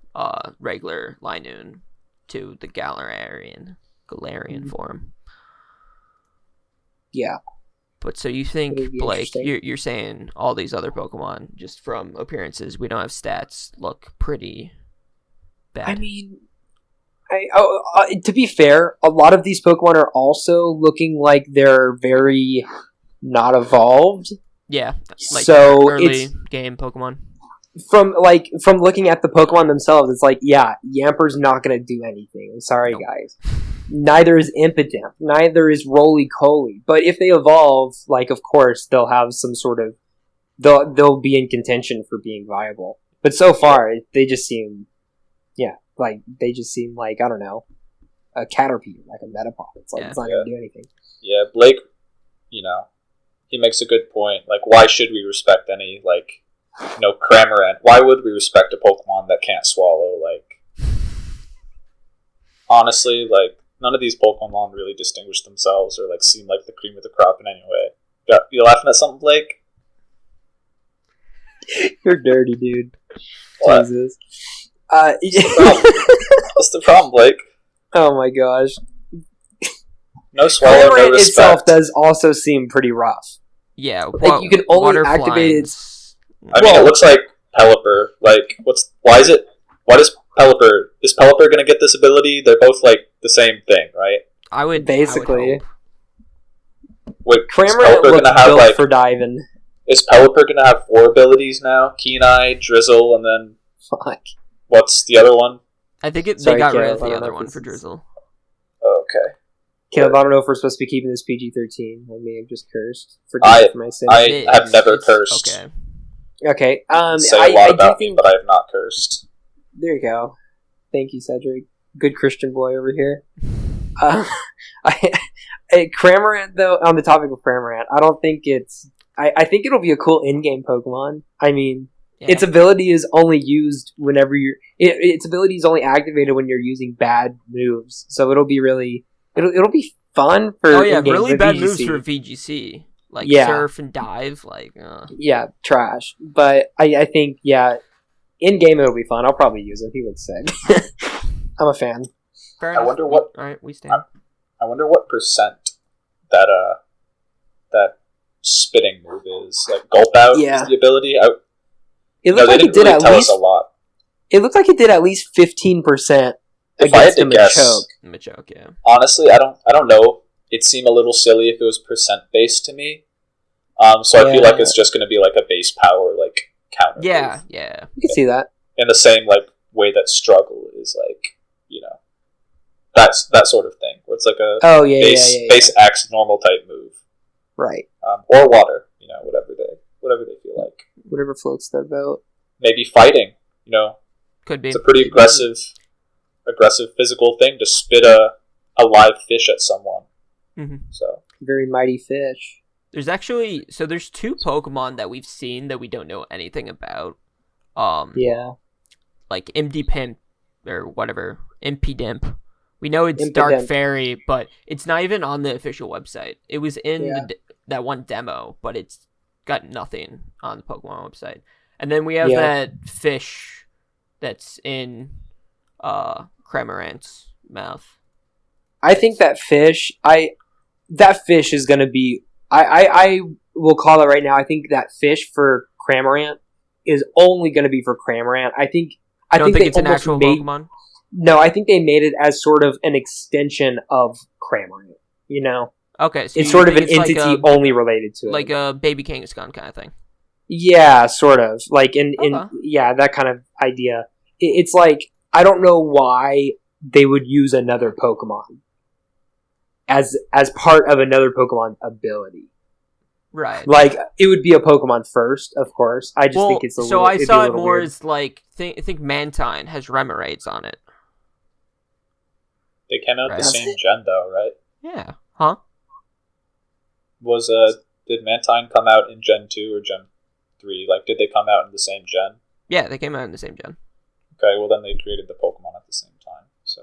regular Linoon to the Galarian form. Yeah. But so you think, It'd be Blake, interesting. you're saying all these other Pokemon, just from appearances, we don't have stats, look pretty bad. I mean, to be fair, a lot of these Pokemon are also looking like they're very not evolved. Yeah, like So early it's game Pokemon. from looking at the Pokemon themselves, it's like, yeah, Yamper's not gonna do anything. I'm sorry, Nope. guys. Neither is Impidimp. Neither is Roly-Poly. But if they evolve, like, of course, they'll have some sort of they'll be in contention for being viable. But so far, they just seem, like I don't know, a Caterpie, like a Metapod. It's like it's not gonna do anything. Yeah, Blake, he makes a good point. Like, why should we respect any, like, Cramorant? Why would we respect a Pokemon that can't swallow? Like, honestly, like, none of these Pokemon really distinguish themselves or, like, seem like the cream of the crop in any way. You laughing at something, Blake? You're dirty, dude. What? Jesus. What's the problem, Blake? Oh my gosh. No swallow, no Cramorant respect. itself does also seem pretty rough. Yeah, Like, you can only activate it. I mean, it looks like Pelipper. Like, why does Pelipper gonna get this ability? They're both, like, the same thing, right? I would Basically. hope. Wait, is Cramorant Pelipper looks gonna have, built like, for diving. is Pelipper gonna have 4 abilities now? Keen Eye, Drizzle, and then Fuck. what's the other one? I think they Sorry, got rid Caleb, of I the don't know other if one this for is- Drizzle. Okay. Caleb, I don't know if we're supposed to be keeping this PG-13. I may have just cursed. Forgive I- me for my sin. I have never cursed. Okay. Okay. Say a I lot do about me, think. but I have not cursed. There you go. Thank you, Cedric. Good Christian boy over here. Cramorant, though, on the topic of Cramorant, I don't think it's... I think it'll be a cool in-game Pokemon. I mean, Yeah. its ability is only used whenever you're... its ability is only activated when you're using bad moves. So it'll be really... It'll be fun for Oh yeah, in-game, really but bad VGC. moves for VGC. Like Yeah. surf and dive, like Yeah, trash. But I think, in-game it'll be fun. I'll probably use it. He looks sick. I'm a fan. fair I enough. wonder what- Alright, we stand. I wonder what percent that spitting move is. Like, Gulp Out Yeah. is the ability. It They looked like it didn't did really at tell least... us a lot. It looked like it did at least 15% If I had against to a guess, Machoke. Machoke, yeah. honestly, I don't know. It seemed a little silly if it was percent based to me. So I feel Yeah. like it's just going to be like a base power like counter. Yeah, move. yeah. You can see that. In the same like way that struggle is like, that's that sort of thing. Where it's like a Oh, yeah, base yeah. base X normal type move, Right. or water. Whatever they feel like. Whatever floats their boat. Maybe fighting. Could be. It's a pretty aggressive physical thing to spit a live fish at someone. Mm-hmm. So Very mighty fish. There's two Pokemon that we've seen that we don't know anything about. Yeah. Like Impidimp or whatever, Impidimp. We know it's Impidimp. Dark Fairy, but it's not even on the official website. It was in Yeah. that one demo, but it's got nothing on the Pokemon website. And then we have Yeah. that fish that's in Cramorant's mouth. I think that fish is going to be... I will call it right now. I think that fish for Cramorant is only going to be for Cramorant. I think Think they it's an almost actual made... Pokemon? No, I think they made it as sort of an extension of Cramorant. Okay, so It's you sort of think an it's entity only related to it. like a Baby Kangaskhan kind of thing. Yeah, sort of. Like in Okay. that kind of idea. It's like, I don't know why they would use another Pokemon as part of another Pokemon ability. Right. Like, it would be a Pokemon first, of course. I just think it's a little... So I it'd be a saw it little more weird. as like I think Mantine has Remoraid's on it. they came out Right. the Does same it? gen though, right? Yeah. Huh? Did Mantine come out in Gen 2 or Gen 3? Like, did they come out in the same gen? Yeah, they came out in the same gen. Okay, well then they created the Pokemon at the same time. So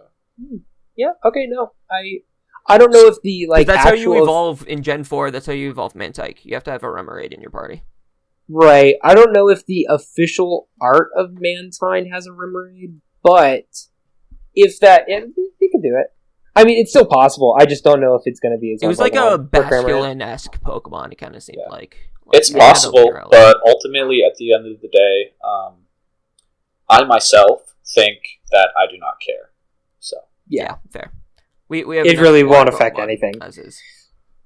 Yeah, okay, no. I don't know if the, 'Cause like, that's actual... how you evolve in Gen 4. That's how you evolve Mantike. You have to have a Remoraid in your party. Right. I don't know if the official art of Mantine has a Remoraid, but if that... Yeah, they could do it. I mean, it's still possible. I just don't know if it's going to be as. It was like a Basculin-esque Pokemon. It kind of seemed like it's possible, but ultimately, at the end of the day, I myself think that I do not care. So yeah, fair. We have it really won't affect anything. As is.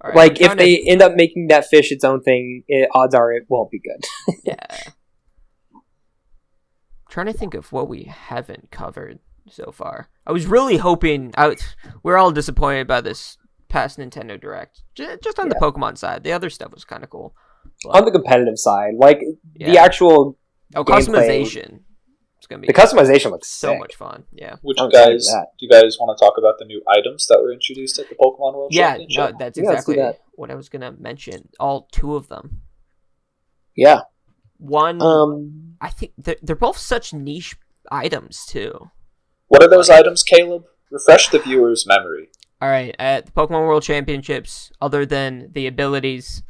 Right, like if they end up making that fish its own thing, odds are it won't be good. Yeah. Trying to think of what we haven't covered so far. I was really hoping. We're all disappointed by this past Nintendo Direct. Just on the Pokemon side, the other stuff was kind of cool. But, on the competitive side, like the actual customization. It's gonna be the customization looks so sick. Much fun. Yeah. Do you guys want to talk about the new items that were introduced at the Pokemon World Championship? Yeah, no, that's exactly what I was gonna mention. All 2 of them. Yeah. One. I think they're both such niche items too. What are those items, Caleb? Refresh the viewer's memory. All right, at the Pokemon World Championships, other than the abilities,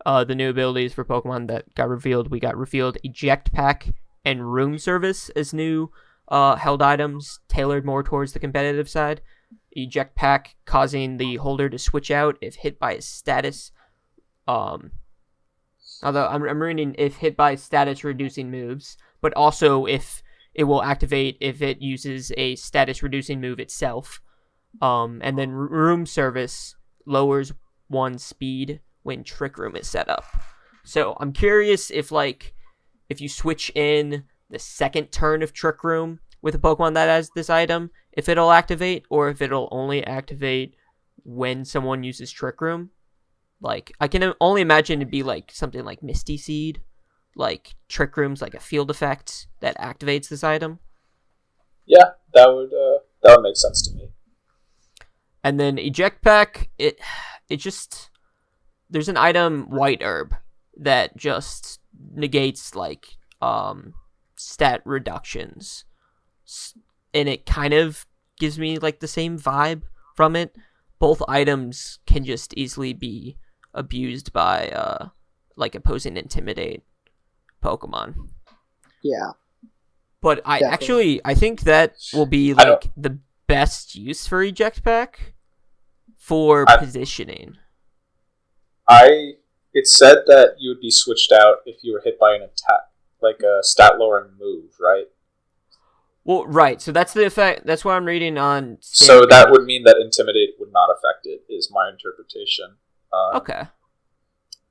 the new abilities for Pokemon that got revealed, we got revealed Eject Pack and Room Service as new held items tailored more towards the competitive side. Eject Pack causing the holder to switch out if hit by a status. Although I'm reading if hit by status reducing moves, but also if it will activate if it uses a status reducing move itself. And then Room Service lowers 1 speed when Trick Room is set up. So I'm curious if you switch in the second turn of Trick Room with a Pokemon that has this item, if it'll activate, or if it'll only activate when someone uses Trick Room. Like, I can only imagine it'd be like something like Misty Seed, like Trick Room's like a field effect that activates this item. Yeah, that would make sense to me. And then Eject Pack, it just, there's an item, White Herb, that just negates like stat reductions, and it kind of gives me like the same vibe from it. Both items can just easily be abused by like opposing Intimidate Pokemon. Yeah, but I think that will be like the best use for Eject Pack for positioning. It said that you would be switched out if you were hit by an attack, like a stat lowering move, right? Well, right. So that's the effect. That's what I'm reading on. So that would mean that Intimidate would not affect it, is my interpretation. Okay.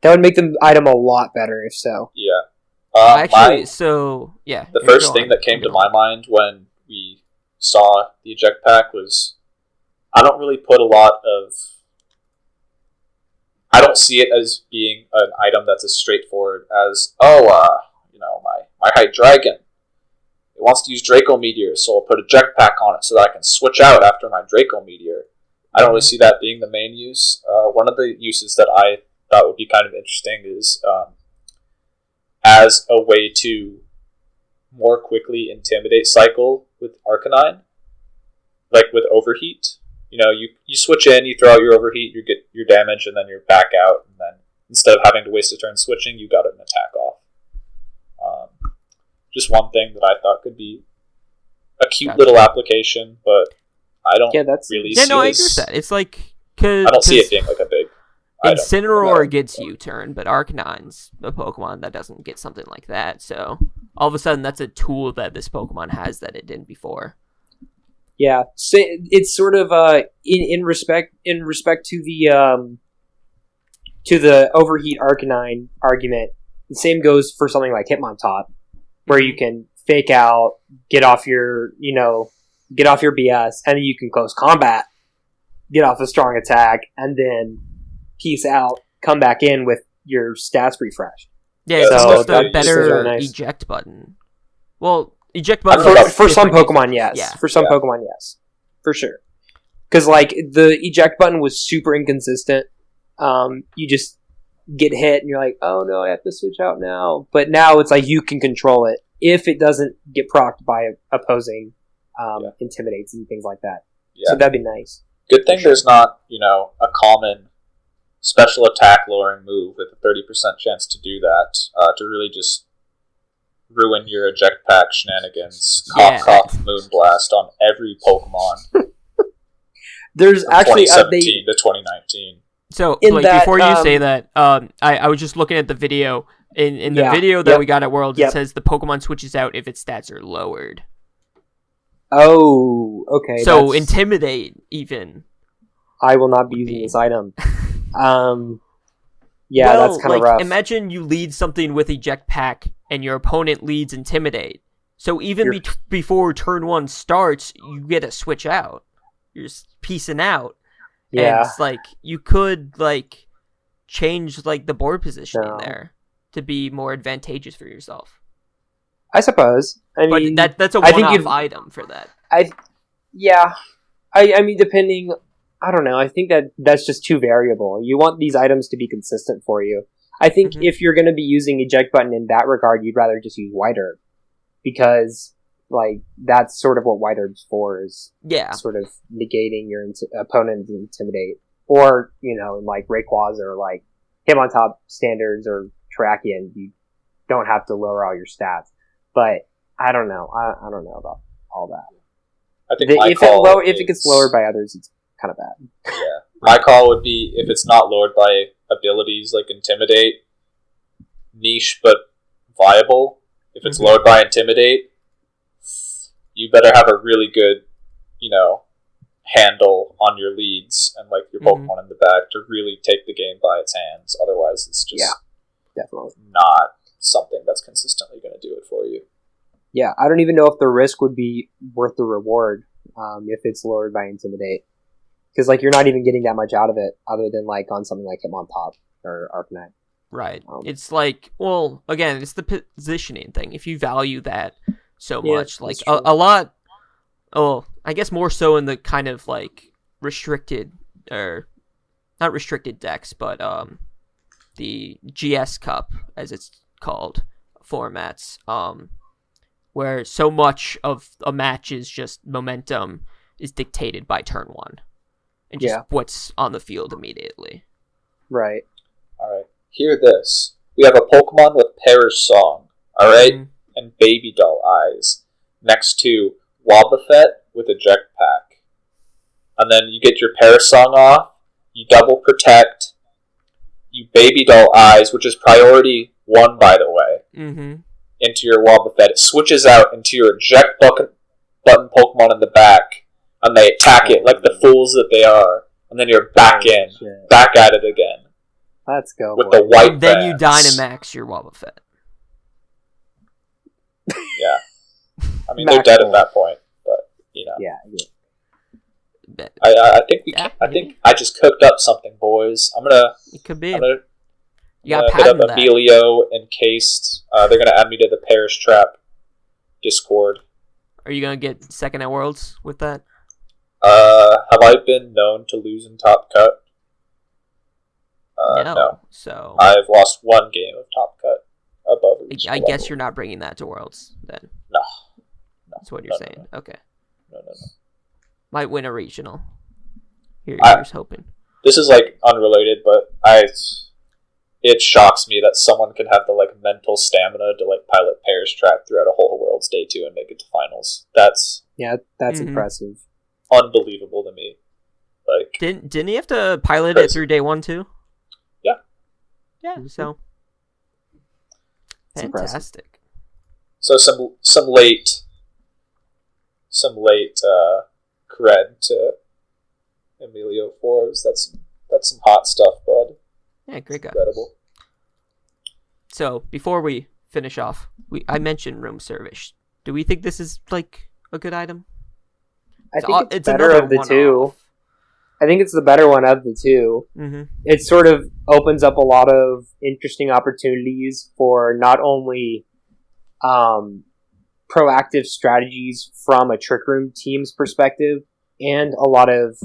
That would make the item a lot better if so. Yeah. The first thing that came to my mind when we saw the Eject Pack was, I don't really put a lot of... I don't see it as being an item that's as straightforward as, my Height Dragon. It wants to use Draco Meteor, so I'll put a Eject Pack on it so that I can switch out after my Draco Meteor. I don't really see that being the main use. One of the uses that I thought would be kind of interesting is as a way to more quickly intimidate cycle with Arcanine, like with Overheat. You switch in, you throw out your Overheat, you get your damage, and then you're back out, and then instead of having to waste a turn switching, you got an attack off. Just one thing that I thought could be a cute little application, but I don't really see it. I agree with that. It's like... I don't see it being like a big item. Incineroar gets U-turn, but Arcanine's a Pokemon that doesn't get something like that, so all of a sudden that's a tool that this Pokemon has that it didn't before. Yeah, so it's sort of in respect to the Overheat Arcanine argument. The same goes for something like Hitmontop, where you can fake out, get off your BS, and then you can close combat, get off a strong attack, and then peace out, come back in with your stats refreshed. Yeah, it's almost a better eject button. Well, eject button for some Pokemon, yes. Yeah. For some Pokemon, yes. For sure. Because, the eject button was super inconsistent. You just get hit, and you're like, oh no, I have to switch out now. But now it's like you can control it if it doesn't get procced by opposing intimidates and things like that. Yeah. So that'd be nice. Good thing there's not, a common special attack lowering move with a 30% chance to do that, to really just ruin your Eject Pack shenanigans, cough, Moonblast on every Pokemon. There's from actually 2017 to 2019. So, In like, that, before you say that, I was just looking at the video. In the Yeah, video that yep, we got at Worlds, yep. it says the Pokemon switches out if its stats are lowered. Oh, okay. So, Intimidate, even. I will not be would using be- this item. Yeah, Well, that's kind of like, rough. imagine you lead something with Eject Pack, and your opponent leads Intimidate. So, even You're- before turn 1 starts, you get to switch out. You're just piecing out. Yeah. And, like, you could, like, change, like, the board positioning No. there to be more advantageous for yourself. I suppose. I But mean, that's a I think one-off you'd- item for that. yeah. I mean, depending. I don't know. I think that's just too variable. You want these items to be consistent for you. I think Mhm. if you're going to be using eject button in that regard, you'd rather just use White Herb, because like that's sort of what White Herb's for, is Yeah. sort of negating your opponent's intimidate, or in like Rayquaza or like Hitmontop standards or Terrakion, you don't have to lower all your stats. But I don't know. I don't know about all that. I think my If call if it gets lowered by others, it's kind of bad. Yeah. My call would be, if it's not lowered by abilities like Intimidate, niche but viable. If it's Mhm. lowered by Intimidate, you better have a really good, handle on your leads and like your Mhm. Pokemon in the back to really take the game by its hands. Otherwise, it's just Definitely. not something that's consistently going to do it for you. Yeah, I don't even know if the risk would be worth the reward if it's lowered by Intimidate. Because like you're not even getting that much out of it, other than like on something like Hitmontop or Arcanine. Right. Um, It's like, well, again, it's the positioning thing. If you value that so Yeah, much, like that's true. a lot, I guess more so in the kind of like restricted, or not restricted decks, but the GS Cup, as it's called, formats, where so much of a match is just momentum is dictated by turn 1. And just Yeah. what's on the field immediately. Right. Alright, hear this. We have a Pokemon with Perish Song, alright? Mhm. And Baby Doll Eyes, next to Wobbuffet with Eject Pack. And then you get your Perish Song off, you double protect, you Baby Doll Eyes, which is priority 1, by the way, Mm-hmm. into your Wobbuffet. It switches out into your Eject button Pokemon in the back, and they attack it like the fools that they are. And then you're back in, Shit. back at it again, Let's go. with boy. the white And then you bands. Dynamax your Wobbuffet. Yeah. I mean, Max they're dead Ball. at that point, but, Yeah. Bet- I think we Yeah, can, I think I just cooked up something, boys. I'm gonna It could be. I'm You got hit up patent that. Emilio encased. They're gonna add me to the Parish Trap Discord. Are you gonna get second at Worlds with that? Have I been known to lose in Top Cut? No. So I've lost one game of Top Cut above. I guess you're not bringing that to Worlds then. No. That's what you're No, saying. Okay. No. Might win a regional. Here's hoping. This is like unrelated, but it shocks me that someone can have the like mental stamina to like pilot Parish Trap throughout a whole World's Day 2 and make it to finals. That's That's Mhm. impressive. unbelievable to me. Like, Didn't he have to pilot it Crazy. through day 1 too? Yeah. Yeah. So It's impressive. fantastic. so some late cred to Emilio Forbes. That's some hot stuff, bud. Yeah, great guy. Incredible. So before we finish off, I mentioned room service. Do we think this is like a good item? I think it's better another of the two. I think it's the better one of the two. Mm-hmm. It sort of opens up a lot of interesting opportunities for not only proactive strategies from a Trick Room team's perspective, and a lot of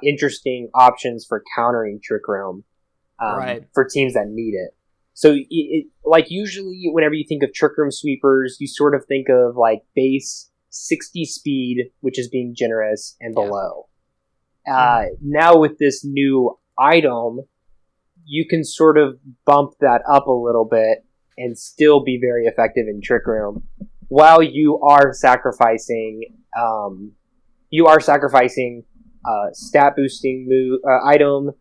interesting options for countering Trick Room Right. for teams that need it. So, like usually, whenever you think of Trick Room sweepers, you sort of think of like base 60 speed, which is being generous, and Yeah. below. Now with this new item, you can sort of bump that up a little bit and still be very effective in Trick Room, while you are sacrificing stat boosting item,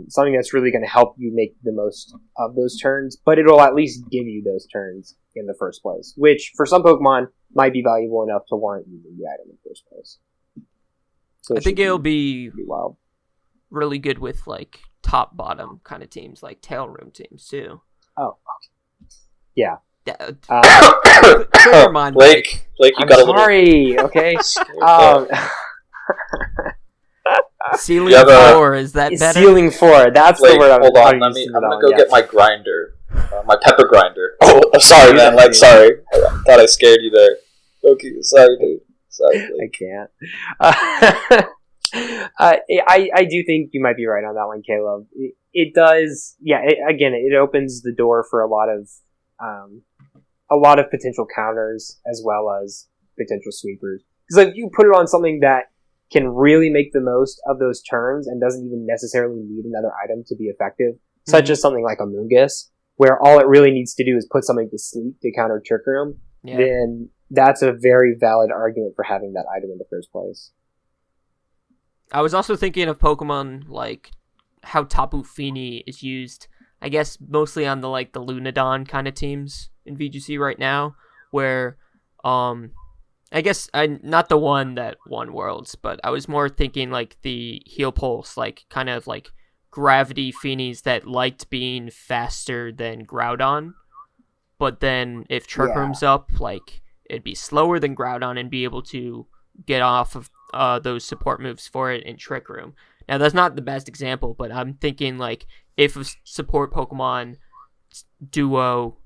something that's really going to help you make the most of those turns, but it'll at least give you those turns in the first place, which for some Pokemon might be valuable enough to warrant using the item in the first place. So I think it'll be wild. Really good with like top bottom kind of teams, like tail room teams too. Oh, yeah. Clear your mind, Blake, you I'm got sorry. Okay. Ceiling You have a- 4, is that better? Ceiling 4. That's Blake, the word I'm hold on. I'm I'm gonna go get my grinder, my pepper grinder. Oh, I'm Do sorry, man. that, Like, dude. sorry. I thought I scared you there. Okay, sorry, dude. Sorry, I Blake. can't. I do think you might be right on that one, Caleb. It does. Yeah. It opens the door for a lot of potential counters as well as potential sweepers. Because if you put it on something that can really make the most of those turns and doesn't even necessarily need another item to be effective, such as something like a Moongus, where all it really needs to do is put something to sleep to counter Trick Room, then that's a very valid argument for having that item in the first place. I was also thinking of Pokemon like how Tapu Fini is used, I guess mostly on the Lunadon kind of teams in VGC right now, where I guess not the one that won Worlds, but I was more thinking like the Heal Pulse, like kind of like gravity Finis that liked being faster than Groudon, but then if Trick Room's up, like it'd be slower than Groudon and be able to get off of those support moves for it in Trick Room. Now that's not the best example, but I'm thinking like if a support Pokemon duo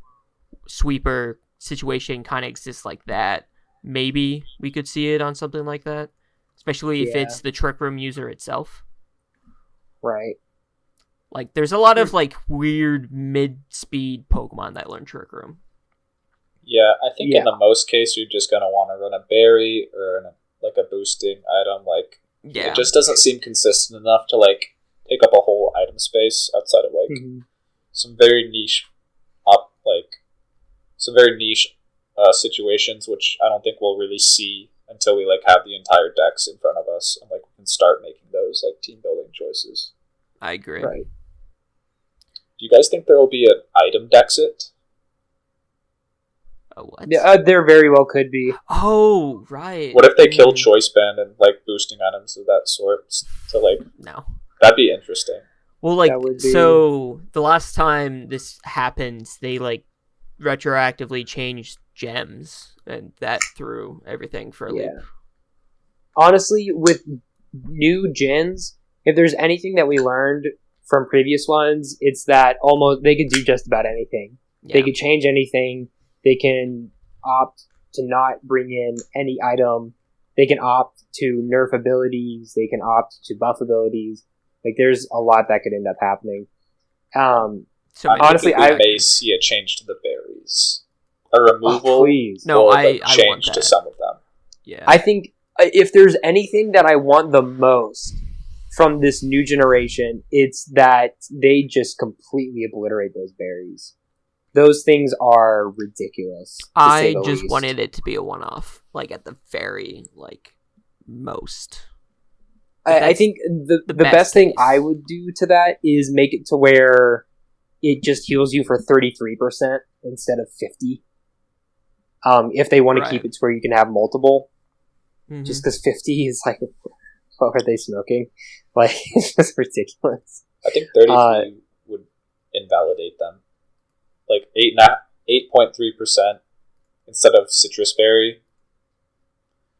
sweeper situation kind of exists like that, maybe we could see it on something like that, especially if it's the Trick Room user itself. Right. Like there's a lot of like weird mid-speed Pokemon that learn Trick Room. Yeah, I think in the most case you're just gonna want to run a berry or a boosting item. Like, it just doesn't seem consistent enough to like take up a whole item space outside of like some very niche situations, which I don't think we'll really see until we like have the entire decks in front of us and like we can start making those like team building choices. I agree. Right. Do you guys think there will be an item Dexit? What? Yeah, there very well could be. Oh, right. What if they kill Choice Band and like boosting items of that sort? To like, no, that'd be interesting. Well, like, That would be... so the last time this happened, they like retroactively changed gems, and that threw everything for a loop. Honestly, with new gens, if there's anything that we learned from previous ones, it's that almost they could do just about anything. Yeah. They could change anything. They can opt to not bring in any item. They can opt to nerf abilities. They can opt to buff abilities. Like, there's a lot that could end up happening. So honestly, I may see a change to the berries, a removal, please. No, or I a want change that. to some of them. Yeah, I think if there's anything that I want the most from this new generation, it's that they just completely obliterate those berries. Those things are ridiculous. to say I the just least. wanted it to be a one-off, like at the very most. I think the best thing I would do to that is make it to where it just heals you for 33% instead of 50. If they want to keep it to where you can have multiple, just because 50 is like, what are they smoking? Like, it's just ridiculous. I think 33 would invalidate them. Like 8.3% instead of citrus berry.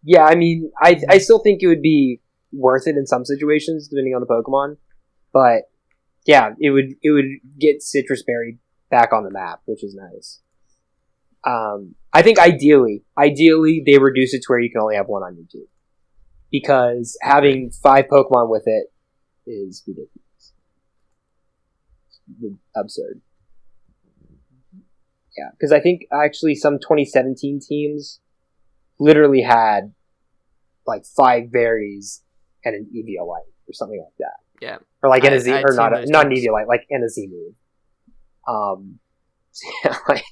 Yeah, I mean, I still think it would be worth it in some situations, depending on the Pokemon. But yeah, it would get Citrus Berry back on the map, which is nice. I think ideally they reduce it to where you can only have one on YouTube, because having 5 Pokemon with it is ridiculous, absurd. Yeah, because I think actually some 2017 teams literally had like 5 berries and an Eviolite or something like that. Yeah. Or like I'd seen not those an teams. Eviolite, like an Azimuth.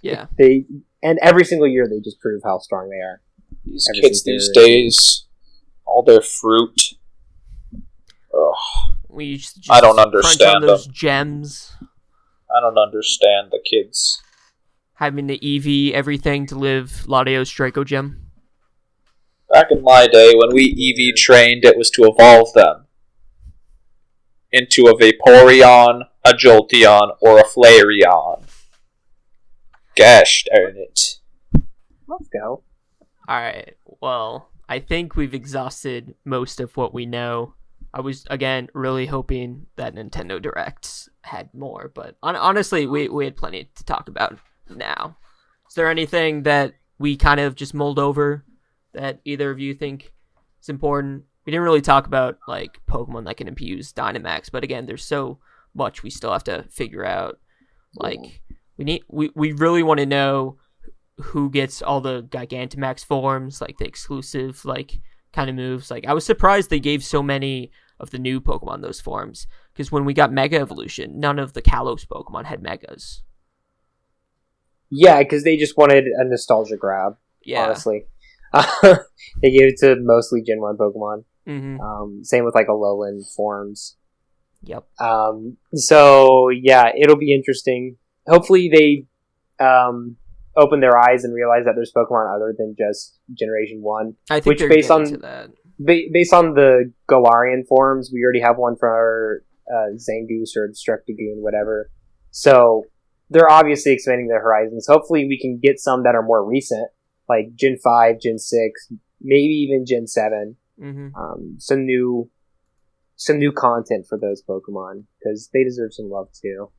Yeah. And every single year they just prove how strong they are. These Ever kids since they these were- days, all their fruit, We used to just I don't crunch on understand those them. gems. I don't understand the kids. Having the EV everything to live Latios Draco Gem. Back in my day, when we EV trained, it was to evolve them into a Vaporeon, a Jolteon, or a Flareon. Gosh darn it. Let's go. Alright, well, I think we've exhausted most of what we know. I was, again, really hoping that Nintendo Directs had more, but honestly, we had plenty to talk about now. Is there anything that we kind of just mulled over that either of you think is important? We didn't really talk about, like, Pokemon that can abuse Dynamax, but again, there's so much we still have to figure out. Like, we really want to know who gets all the Gigantamax forms, like the exclusive, like, kind of moves. Like, I was surprised they gave so many of the new Pokemon those forms, because when we got Mega Evolution, none of the Kalos Pokemon had Megas. Yeah, because they just wanted a nostalgia grab, honestly. They gave it to mostly Gen 1 Pokemon. Mm-hmm. Same with, like, Alolan forms. Yep. So, yeah, it'll be interesting. Hopefully they open their eyes and realize that there's Pokemon other than just Generation 1. I think which, they're based getting on to that. Based on the Galarian forms, we already have one for our Zangoose or Destructigoon, whatever. So they're obviously expanding their horizons. Hopefully we can get some that are more recent, like Gen 5, Gen 6, maybe even Gen 7. Mm-hmm. Some new content for those Pokemon, because they deserve some love too.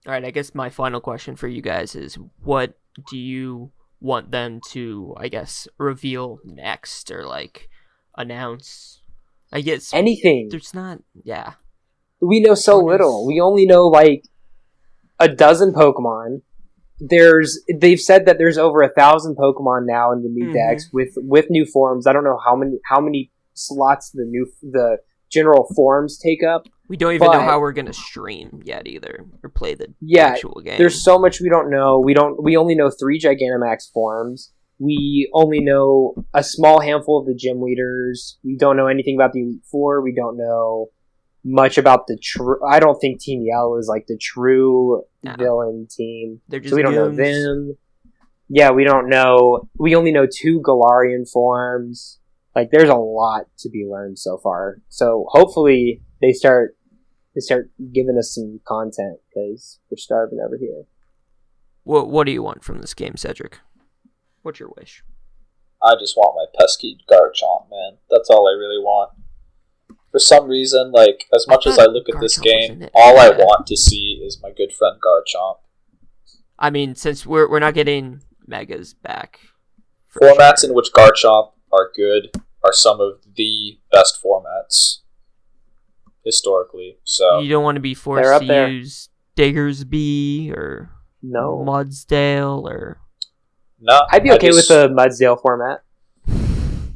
All right, I guess my final question for you guys is, what do you want them to, I guess, reveal next, or, like, announce? I guess anything. There's not, yeah. We know so little. We only know, like, a dozen Pokemon. They've said that there's over 1,000 Pokemon now in the new decks with new forms. I don't know how many slots the general forms take up. We don't even know how we're gonna stream yet either, or play the actual game. There's so much we don't know. We only know 3 Gigantamax forms. We only know a small handful of the gym leaders. We don't know anything about the Elite Four. We don't know much about the true. I don't think Team Yellow is, like, the true villain team. They're just so we don't know them. Yeah, we don't know. We only know 2 Galarian forms. Like, there's a lot to be learned so far. So hopefully they start giving us some content, because we're starving over here. What do you want from this game, Cedric? What's your wish? I just want my pesky Garchomp, man. That's all I really want. For some reason, like, as much as I look at this game, all I want to see is my good friend Garchomp. I mean, since we're not getting Megas back. Formats in which Garchomp are good are some of the best formats historically. So you don't want to be forced to use Diggersby or Mudsdale or... No, I'd be okay with the Mudsdale format.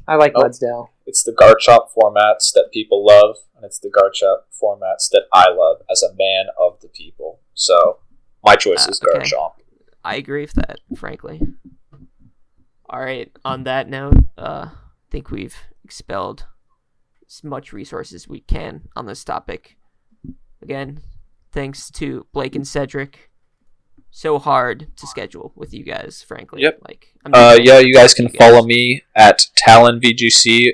I like Mudsdale. It's the Garchomp formats that people love, and it's the Garchomp formats that I love as a man of the people. So my choice is Garchomp. I agree with that, frankly. Alright, on that note, I think we've expelled as much resources as we can on this topic. Again, thanks to Blake and Cedric. So hard to schedule with you guys, frankly. Yep. Like, you guys can follow me at Talon VGC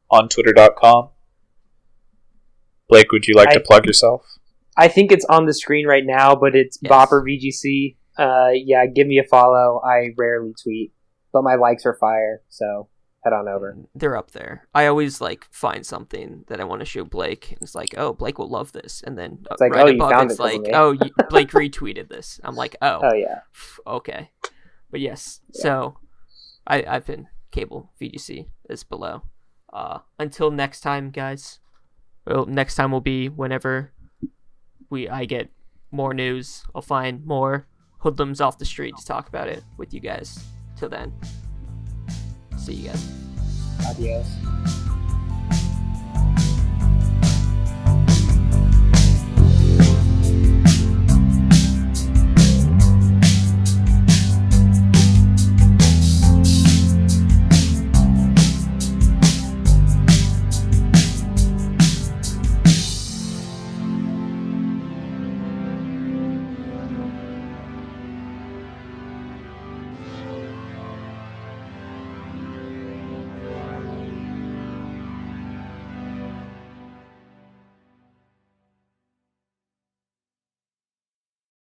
on Twitter.com. Blake, would you like to plug yourself? I think it's on the screen right now, but it's Bopper VGC. Yeah, give me a follow. I rarely tweet, but my likes are fire, so head on over. They're up there. I always, like, find something that I want to show Blake, and it's like, oh, Blake will love this, and then it's like, right oh, above you found it's it, like, oh, Blake retweeted this. I'm like, oh yeah, okay. But yes, so I've been Cable VGC is below. Until next time, guys. Well, next time will be whenever I get more news. I'll find more hoodlums off the street to talk about it with you guys. Till then, see you guys. Adios.